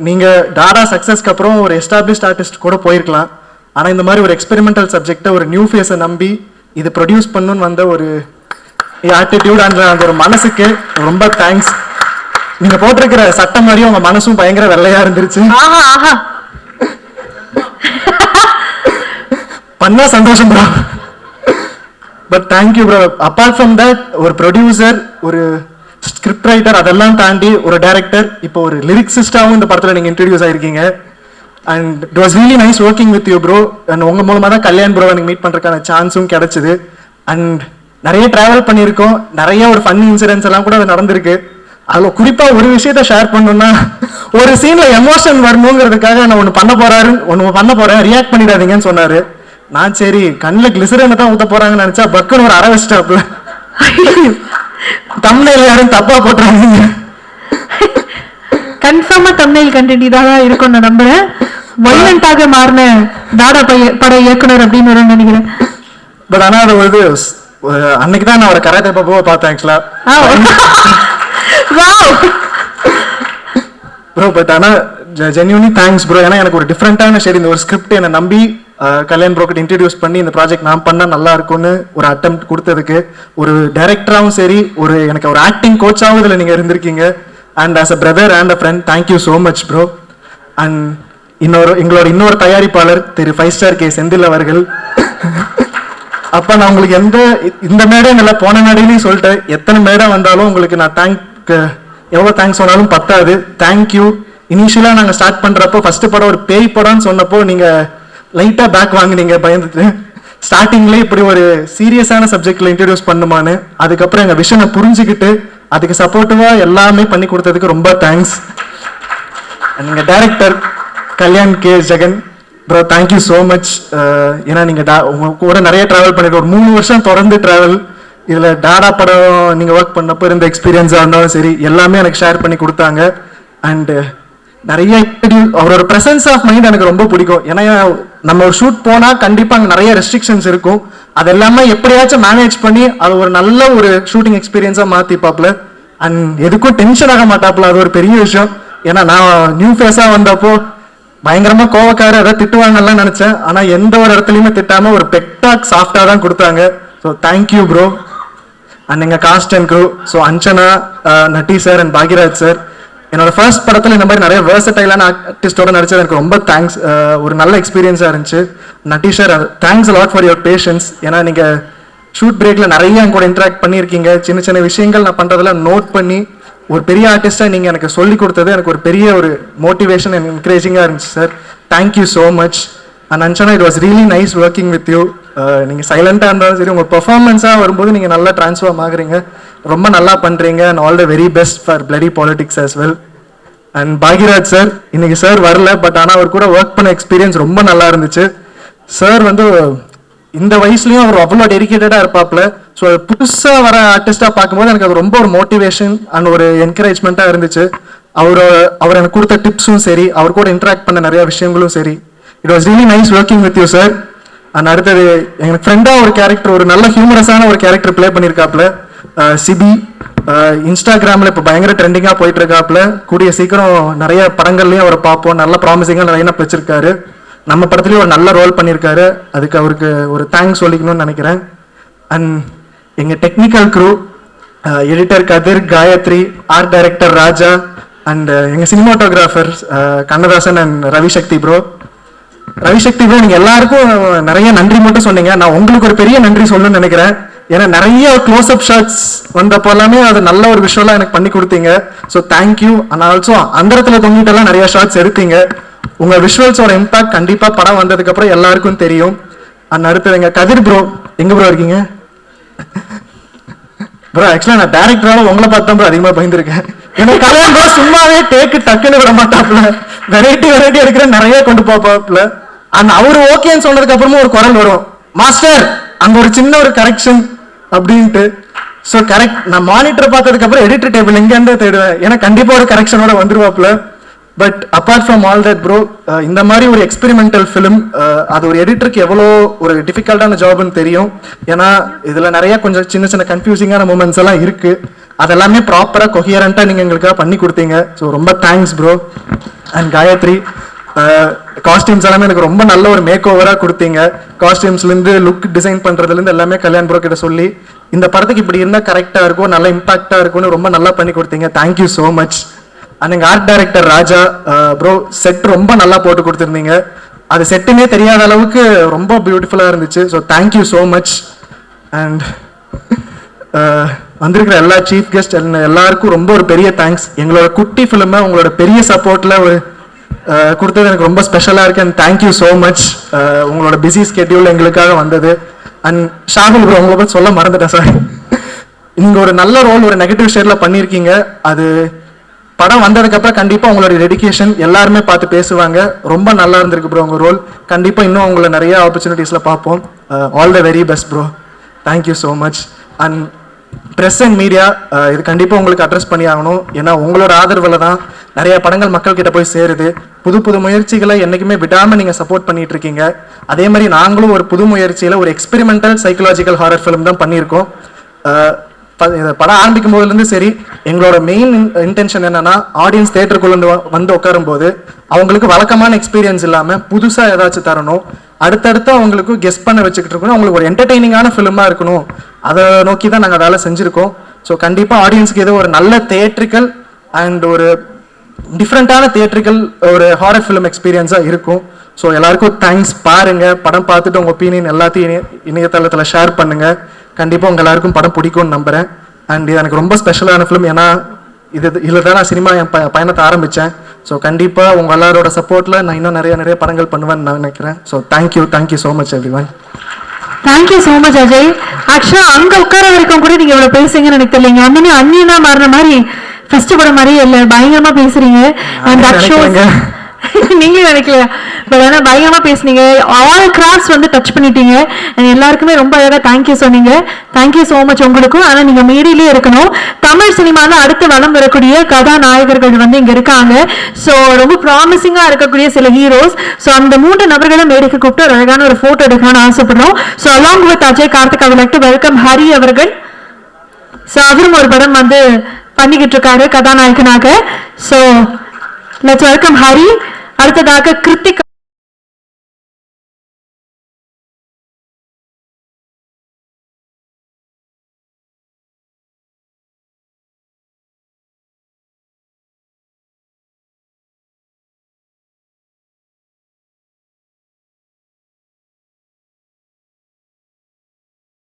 நீங்கள் டாடா சக்ஸஸ்க்கு அப்புறம் ஒரு எஸ்டாப்ளிஷ்ட் ஆர்டிஸ்ட் கூட போயிருக்கலாம். ஆனால் இந்த மாதிரி ஒரு எக்ஸ்பெரிமெண்டல் சப்ஜெக்டை ஒரு நியூ ஃபேஸை நம்பி இது ப்ரொடியூஸ் பண்ணணுன்னு வந்த ஒரு ஆட்டிடியூட் அந்த ஒரு மனசுக்கு ரொம்ப தேங்க்ஸ். நீங்க போட்டிருக்கிற சட்டம் மாதிரியும் உங்க மனசும் பயங்கர வெள்ளையா இருந்துருச்சு. பண்ணா சந்தோஷம் bro. But thank you bro. Apart from that, ஒரு ப்ரொடியூசர், ஒரு ஸ்கிரிப்ட் ரைட்டர், அதெல்லாம் தாண்டி ஒரு டைரக்டர், இப்போ ஒரு லிரிக்ஸிஸ்டாவும் இந்த படத்தில் நீங்கள் இன்ட்ரடியூஸ் ஆயிருக்கீங்க. And it was really nice working with you bro. And உங்கள் மூலமாக தான் கல்யாண் ப்ரோ எனக்கு மீட் பண்ணுறதுக்கான சான்ஸும் கிடைச்சிது. அண்ட் நிறைய ட்ராவல் பண்ணியிருக்கோம், நிறைய ஒரு ஃபன் இன்சிடென்ட்ஸ் எல்லாம் கூட அது நடந்திருக்கு. அதில் குறிப்பாக ஒரு விஷயத்த ஷேர் பண்ணணும்னா, ஒரு சீனில் எமோஷன் வரணுங்கிறதுக்காக நான் ஒன்று பண்ண போகிறேன், ரியாக்ட் பண்ணிடாதீங்கன்னு சொன்னார். நான் சரி கண்ணில் கிளிசரனை தான் ஊற்ற போகிறாங்கன்னு நினச்சா பக்குன்னு ஒரு அரை வச்சிட்டாப்புல. தம்ப்நெயில் யாரும் தப்பாக போட்டுறாங்க. கன்ஃபார்மாக தம்ப்நெயில் கண்டென்ட் இதாக இருக்கும் நான் நம்புகிறேன். வைலண்டாக மாறின தாடா பட இயக்குனர் அப்படின்னு நினைக்கிறேன். பட் ஆனால் அது ஒரு அன்னைக்கு தான் நான் ஒரு கராத்தே பாப்பாவை பார்த்தேன் ஆக்சுவலாக ப்ரோ. பட் ஆனால் ஜென்யூன்லி தேங்க்ஸ் ப்ரோ. ஏன்னா எனக்கு ஒரு டிஃப்ரெண்டான ஷேட் இந்த ஒரு ஸ்கிரிப்ட் என்னை நம்பி கல்யாண் ப்ரோக்கிட்ட இன்ட்ரடியூஸ் பண்ணி இந்த ப்ராஜெக்ட் நான் பண்ணால் நல்லா இருக்கும்னு ஒரு அட்டெம்ப்ட் கொடுத்ததுக்கு, ஒரு டைரக்டராகவும் சரி, ஒரு எனக்கு ஒரு ஆக்டிங் கோச்சாகவும் இதில் நீங்கள் இருந்திருக்கீங்க. And as a brother and a friend, thank you so much bro. And எங்களோட இன்னொரு தயாரிப்பாளர் திரு 5 Star கே செந்தில் அவர்கள். அப்போ நான் உங்களுக்கு இந்த மேடை நல்லா போன மேடையிலையும் சொல்லிட்டேன், எத்தனை மேடை வந்தாலும் உங்களுக்கு நான் எவ்வளோ தேங்க்ஸ் சொன்னாலும் பத்தாது. தேங்க்யூ. இனிஷியலாக நாங்கள் ஸ்டார்ட் பண்ணுறப்போ ஃபர்ஸ்ட் படம் ஒரு பேய் படம்னு சொன்னப்போ நீங்கள் லைட்டாக பேக் வாங்கினீங்க பயந்துட்டு. ஸ்டார்டிங்லேயே இப்படி ஒரு சீரியஸான சப்ஜெக்டில் இன்ட்ரடியூஸ் பண்ணுமான்னு, அதுக்கப்புறம் எங்கள் விஷனை புரிஞ்சுக்கிட்டு அதுக்கு சப்போர்ட்டிவாக எல்லாமே பண்ணி கொடுத்ததுக்கு ரொம்ப தேங்க்ஸ். நீங்கள் director Kalyan K Jagan bro, thank you so much. ஏன்னா நீங்கள் உங்கள் கூட நிறைய ட்ராவல் பண்ணிட்டு ஒரு 3 வருஷம் தொடர்ந்து ட்ராவல். இதில் டாடா படம் நீங்கள் ஒர்க் பண்ணப்போ இருந்த எக்ஸ்பீரியன்ஸாக இருந்தாலும் சரி, எல்லாமே எனக்கு ஷேர் பண்ணி கொடுத்தாங்க. அண்டு நிறைய அவரோட பிரசன்ஸ் ஆஃப் மைண்ட் எனக்கு ரொம்ப பிடிக்கும். ஏன்னா நம்ம ஒரு ஷூட் போனால் கண்டிப்பாக அங்கே நிறைய ரெஸ்ட்ரிக்ஷன்ஸ் இருக்கும். அது எல்லாமே எப்படியாச்சும் மேனேஜ் பண்ணி அது ஒரு நல்ல ஒரு ஷூட்டிங் எக்ஸ்பீரியன்ஸாக மாற்றிப்பாப்புல. அண்ட் எதுக்கும் டென்ஷன் ஆக மாட்டாப்புல, அது ஒரு பெரிய விஷயம். ஏன்னா நான் நியூ ஃபேஸாக வந்தப்போ பயங்கரமாக கோவக்கார ஏதாவது திட்டுவாங்கலாம் நினச்சேன். ஆனால் எந்த ஒரு இடத்துலையுமே திட்டாமல் ஒரு பெக்டாக் சாஃப்டாக தான் கொடுத்தாங்க. So thank you bro. அண்ட் எங்கள் cast and crew, so Anjana, Natty sir and Bhagyaraj sir. என்னோட ஃபர்ஸ்ட் படத்தில் இந்த மாதிரி நிறைய வேர்சடைலான ஆர்டிஸ்டோட நடிச்சது எனக்கு ரொம்ப தேங்க்ஸ். ஒரு நல்ல எக்ஸ்பீரியன்ஸாக இருந்துச்சு. Natty sir, thanks lot for your patience. ஏன்னா நீங்கள் ஷூட் பிரேக்கில் நிறைய என் கூட இன்ட்ராக்ட் பண்ணியிருக்கீங்க. சின்ன சின்ன விஷயங்கள் நான் பண்ணுறதுல நோட் பண்ணி ஒரு பெரிய ஆர்டிஸ்ட்டாக நீங்கள் எனக்கு சொல்லி கொடுத்தது எனக்கு ஒரு பெரிய ஒரு மோட்டிவேஷன் அண்ட் என்கரேஜிங்காக இருந்துச்சு sir. Thank you so much. And Anjana, it was really nice working with you. நீங்கள் சைலண்டாக இருந்தாலும் சரி, உங்கள் பெர்ஃபார்மன்ஸாக வரும்போது நீங்கள் நல்லா ட்ரான்ஸ்ஃபார்ம் ஆகுறீங்க, ரொம்ப நல்லா பண்ணுறீங்க. And all the very best for bloody politics as well. And Bhagyaraj sir, இன்னைக்கு சார் வரல, பட் ஆனால் அவர் கூட ஒர்க் பண்ண எக்ஸ்பீரியன்ஸ் ரொம்ப நல்லா இருந்துச்சு. சார் வந்து இந்த வயசுலையும் அவர் அவ்வளோ டெடிக்கேட்டடாக இருப்பாப்புல. ஸோ புதுசாக வர ஆர்டிஸ்டாக பார்க்கும்போது எனக்கு அது ரொம்ப ஒரு மோட்டிவேஷன் அண்ட் ஒரு என்கரேஜ்மெண்ட்டாக இருந்துச்சு. அவர் எனக்கு கொடுத்த டிப்ஸும் சரி, அவர் கூட இன்ட்ராக்ட் பண்ண நிறைய விஷயங்களும் சரி, it was really nice working with you sir. And அடுத்தது எனக்கு ஃப்ரெண்டாக ஒரு கேரக்டர், ஒரு நல்ல ஹியூமரஸான ஒரு கேரக்டர் ப்ளே பண்ணியிருக்காப்புல, சிபி. இன்ஸ்டாகிராமில் இப்போ பயங்கர ட்ரெண்டிங்காக போயிட்டு இருக்காப்புல. கூடிய சீக்கிரம் நிறைய படங்கள்லையும் அவரை பார்ப்போம். நல்ல ப்ராமிசிங்காக நிறைய வச்சிருக்காரு. நம்ம படத்துலேயும் ஒரு நல்ல ரோல் பண்ணியிருக்காரு. அதுக்கு அவருக்கு ஒரு தேங்க்ஸ் சொல்லிக்கணும்னு நினைக்கிறேன். அண்ட் எங்கள் technical crew, editor Kathir, Gayathri, art director Raja, and எங்கள் cinematographer Kannadasan and Ravisakthi bro. Ravisakthi bro, நீங்கள் எல்லாருக்கும் நிறைய நன்றி மட்டும் சொன்னீங்க. நான் உங்களுக்கு ஒரு பெரிய நன்றி சொல்லணும்னு நினைக்கிறேன். ஏன்னா நிறைய க்ளோஸ்அப் ஷாட்ஸ் வந்தப்போ எல்லாமே அது நல்ல ஒரு விஷயம்லாம் எனக்கு பண்ணி கொடுத்தீங்க. So thank you. அண்ட் ஆல்சோ அந்த இடத்துல தொங்கிட்டெல்லாம் நிறைய ஷாட்ஸ் எடுத்தீங்க. உங்கள் விஷுவல்ஸோட இம்பாக்ட் கண்டிப்பாக படம் வந்ததுக்கப்புறம் எல்லாருக்கும் தெரியும். அண்ட் அடுத்தது எங்கள் கதிர் ப்ரோ, எங்கே ப்ரோ இருக்கீங்க ப்ரோ? ஆக்சுவலாக நான் டேரக்டரோட உங்களை பார்த்தா ப்ரோ அதிகமாக பயந்துருக்கேன். ஏன்னா கல்யாணம் ப்ரோ சும்மாவே டேக்கு டக்குன்னு விட மாட்டாப்புல, வெரைட்டி எடுக்கிற நிறைய கொண்டு போப்பாப்புல. அண்ட் அவர் ஓகேன்னு சொன்னதுக்கு அப்புறமும் ஒரு குரல் வரும், மாஸ்டர் அங்கே ஒரு சின்ன ஒரு கரெக்ஷன் அப்படின்ட்டு. ஸோ கரெக்ட், நான் மானிட்டர் பார்த்ததுக்கு அப்புறம் எடிட்டர் டேபிள் எங்கேருந்து தேடுவேன், ஏன்னா கண்டிப்பாக ஒரு கரெக்ஷனோட வந்துருவாப்புல. But apart from all that bro, இந்த மாதிரி ஒரு எக்ஸ்பெரிமெண்டல் ஃபிலிம் அது ஒரு எடிட்டருக்கு எவ்வளோ ஒரு டிஃபிகல்ட்டான ஜாப்னு தெரியும். ஏன்னா இதில் நிறைய கொஞ்சம் சின்ன சின்ன கன்ஃபியூசிங்கான மூமெண்ட்ஸ் எல்லாம் இருக்குது. அதெல்லாமே ப்ராப்பராக கொஹியரண்ட்டாக நீங்கள் எங்களுக்காக பண்ணி கொடுத்தீங்க. ஸோ ரொம்ப thanks bro. And Gayathri, costumes எல்லாமே எனக்கு ரொம்ப நல்ல ஒரு மேக் ஓவராக கொடுத்தீங்க. காஸ்டியூம்ஸ்லேருந்து லுக் டிசைன் பண்ணுறதுலேருந்து எல்லாமே கல்யாண் ப்ரோ கிட்ட சொல்லி இந்த படத்துக்கு இப்படி இருந்தால் கரெக்டாக இருக்கும், நல்ல இம்பாக்டாக இருக்கும்னு ரொம்ப நல்லா பண்ணி கொடுத்தீங்க. Thank you so much. அண்ட் எங்கள் ஆர்ட் டைரக்டர் ராஜா ப்ரோ, செட் ரொம்ப நல்லா போட்டு கொடுத்துருந்தீங்க. அது செட்டுமே தெரியாத அளவுக்கு ரொம்ப பியூட்டிஃபுல்லாக இருந்துச்சு. So thank you so much. And வந்திருக்கிற எல்லா சீஃப் கெஸ்ட் எல்லாருக்கும் ரொம்ப ஒரு பெரிய தேங்க்ஸ். எங்களோட குட்டி ஃபிலிமை உங்களோட பெரிய சப்போர்ட்டில் ஒரு கொடுத்தது எனக்கு ரொம்ப ஸ்பெஷலாக இருக்குது. And thank you so much. உங்களோட பிஸி ஸ்கெட்யூல் எங்களுக்காக வந்தது. அண்ட் ஷாகுல் ப்ரோ, உங்களை பற்றி சொல்ல மறந்துட்டேன் சார். நீங்கள் ஒரு நல்ல ரோல் ஒரு நெகட்டிவ் ஷேடில் பண்ணியிருக்கீங்க. அது படம் வந்ததுக்கப்புறம் கண்டிப்பாக உங்களோட டெடிகேஷன் எல்லாருமே பார்த்து பேசுவாங்க. ரொம்ப நல்லா இருந்திருக்கு ப்ரோ உங்கள் ரோல். கண்டிப்பாக இன்னும் உங்களை நிறைய ஆப்பர்ச்சுனிட்டிஸில் பார்ப்போம். All the very best bro. Thank you so much. And press and media, இது கண்டிப்பாக உங்களுக்கு அட்ரஸ் பண்ணி ஆகணும். ஏன்னா உங்களோட ஆதரவில் தான் நிறைய படங்கள் மக்கள்கிட்ட போய் சேருது. புது புது முயற்சிகளை என்றைக்குமே விடாமல் நீங்கள் சப்போர்ட் பண்ணிட்டு இருக்கீங்க. அதே மாதிரி நாங்களும் ஒரு புது முயற்சியில் ஒரு எக்ஸ்பெரிமெண்டல் சைக்கலாஜிக்கல் ஹாரர் ஃபிலிம் தான் பண்ணியிருக்கோம். படம் ஆரம்பிக்கும் போதுலேருந்து சரி, எங்களோட மெயின் இன்டென்ஷன் என்னன்னா, ஆடியன்ஸ் தேட்டருக்குள்ள வந்து உட்காரும் போது அவங்களுக்கு வழக்கமான எக்ஸ்பீரியன்ஸ் இல்லாமல் புதுசாக ஏதாச்சும் தரணும், அடுத்தடுத்து அவங்களுக்கு கெஸ் பண்ண வச்சுக்கிட்டு இருக்கணும், அவங்களுக்கு ஒரு என்டர்டெய்னிங்கான ஃபிலிமாக இருக்கணும். அதை நோக்கி தான் நாங்கள் வேலை செஞ்சுருக்கோம். ஸோ கண்டிப்பாக ஆடியன்ஸுக்கு ஏதோ ஒரு நல்ல தியேட்ரிக்கல் அண்ட் ஒரு டிஃப்ரெண்ட்டான தியேட்ரிக்கல் ஒரு ஹாரர் ஃபிலிம் எக்ஸ்பீரியன்ஸாக இருக்கும். ஸோ எல்லாருக்கும் தேங்க்ஸ். பாருங்கள், படம் பார்த்துட்டு உங்கள் ஒப்பீனியன் எல்லாத்தையும் இணையதளத்தில் ஷேர் பண்ணுங்கள். கண்டிப்பாக உங்கள் எல்லாருக்கும் படம் பிடிக்கும்னு நம்புகிறேன். அண்ட் இது எனக்கு ரொம்ப ஸ்பெஷலான ஃபிலிம். ஏன்னா இதில் தான் நான் சினிமா என் பயணத்தை ஆரம்பித்தேன். ஸோ கண்டிப்பாக உங்கள் எல்லாரோட சப்போர்ட்டில் நான் இன்னும் நிறைய படங்கள் பண்ணுவேன்னு நான் நினைக்கிறேன். So thank you so much everyone. Thank you so much Ajay. ஆக்சுவலாக அங்கே உட்கார வரைக்கும் கூட நீங்கள் இவ்வளோ பேசுங்கன்னு எனக்கு தெரியல. வந்தோடனே அந்நியனா மாறின மாதிரி ஃபர்ஸ்ட் படம் மாதிரியே இல்லை, பயங்கரமாக பேசுறீங்க. அண்ட் தட் ஷோஸ் நீங்களே நினைக்கலையா? பட் ஆனால் பயங்கரமா பேசுனீங்க. ஆல் கிராஃப்ட்ஸ் வந்து டச் பண்ணிட்டீங்க. எல்லாருக்குமே ரொம்ப அழகா தேங்க்யூ சொன்னீங்க. தேங்க்யூ ஸோ மச் உங்களுக்கும். ஆனால் நீங்க மேடையிலே இருக்கணும். தமிழ் சினிமாவில் அடுத்து வளம் வரக்கூடிய கதாநாயகர்கள் வந்து இங்க இருக்காங்க. ஸோ ரொம்ப ப்ராமிசிங்கா இருக்கக்கூடிய சில ஹீரோஸ். ஸோ அந்த 3 நபர்களை மேடைக்கு கூப்பிட்டு ஒரு அழகான ஒரு போட்டோ எடுக்கணும்னு ஆசைப்படுறோம். So along with Ajay Karthik, I would like to welcome Hari அவர்கள். ஸோ அவரும் ஒரு படம் வந்து பண்ணிக்கிட்டு இருக்காரு கதாநாயகனாக. So let's welcome Hari. அடுத்ததாக கிருத்திக்.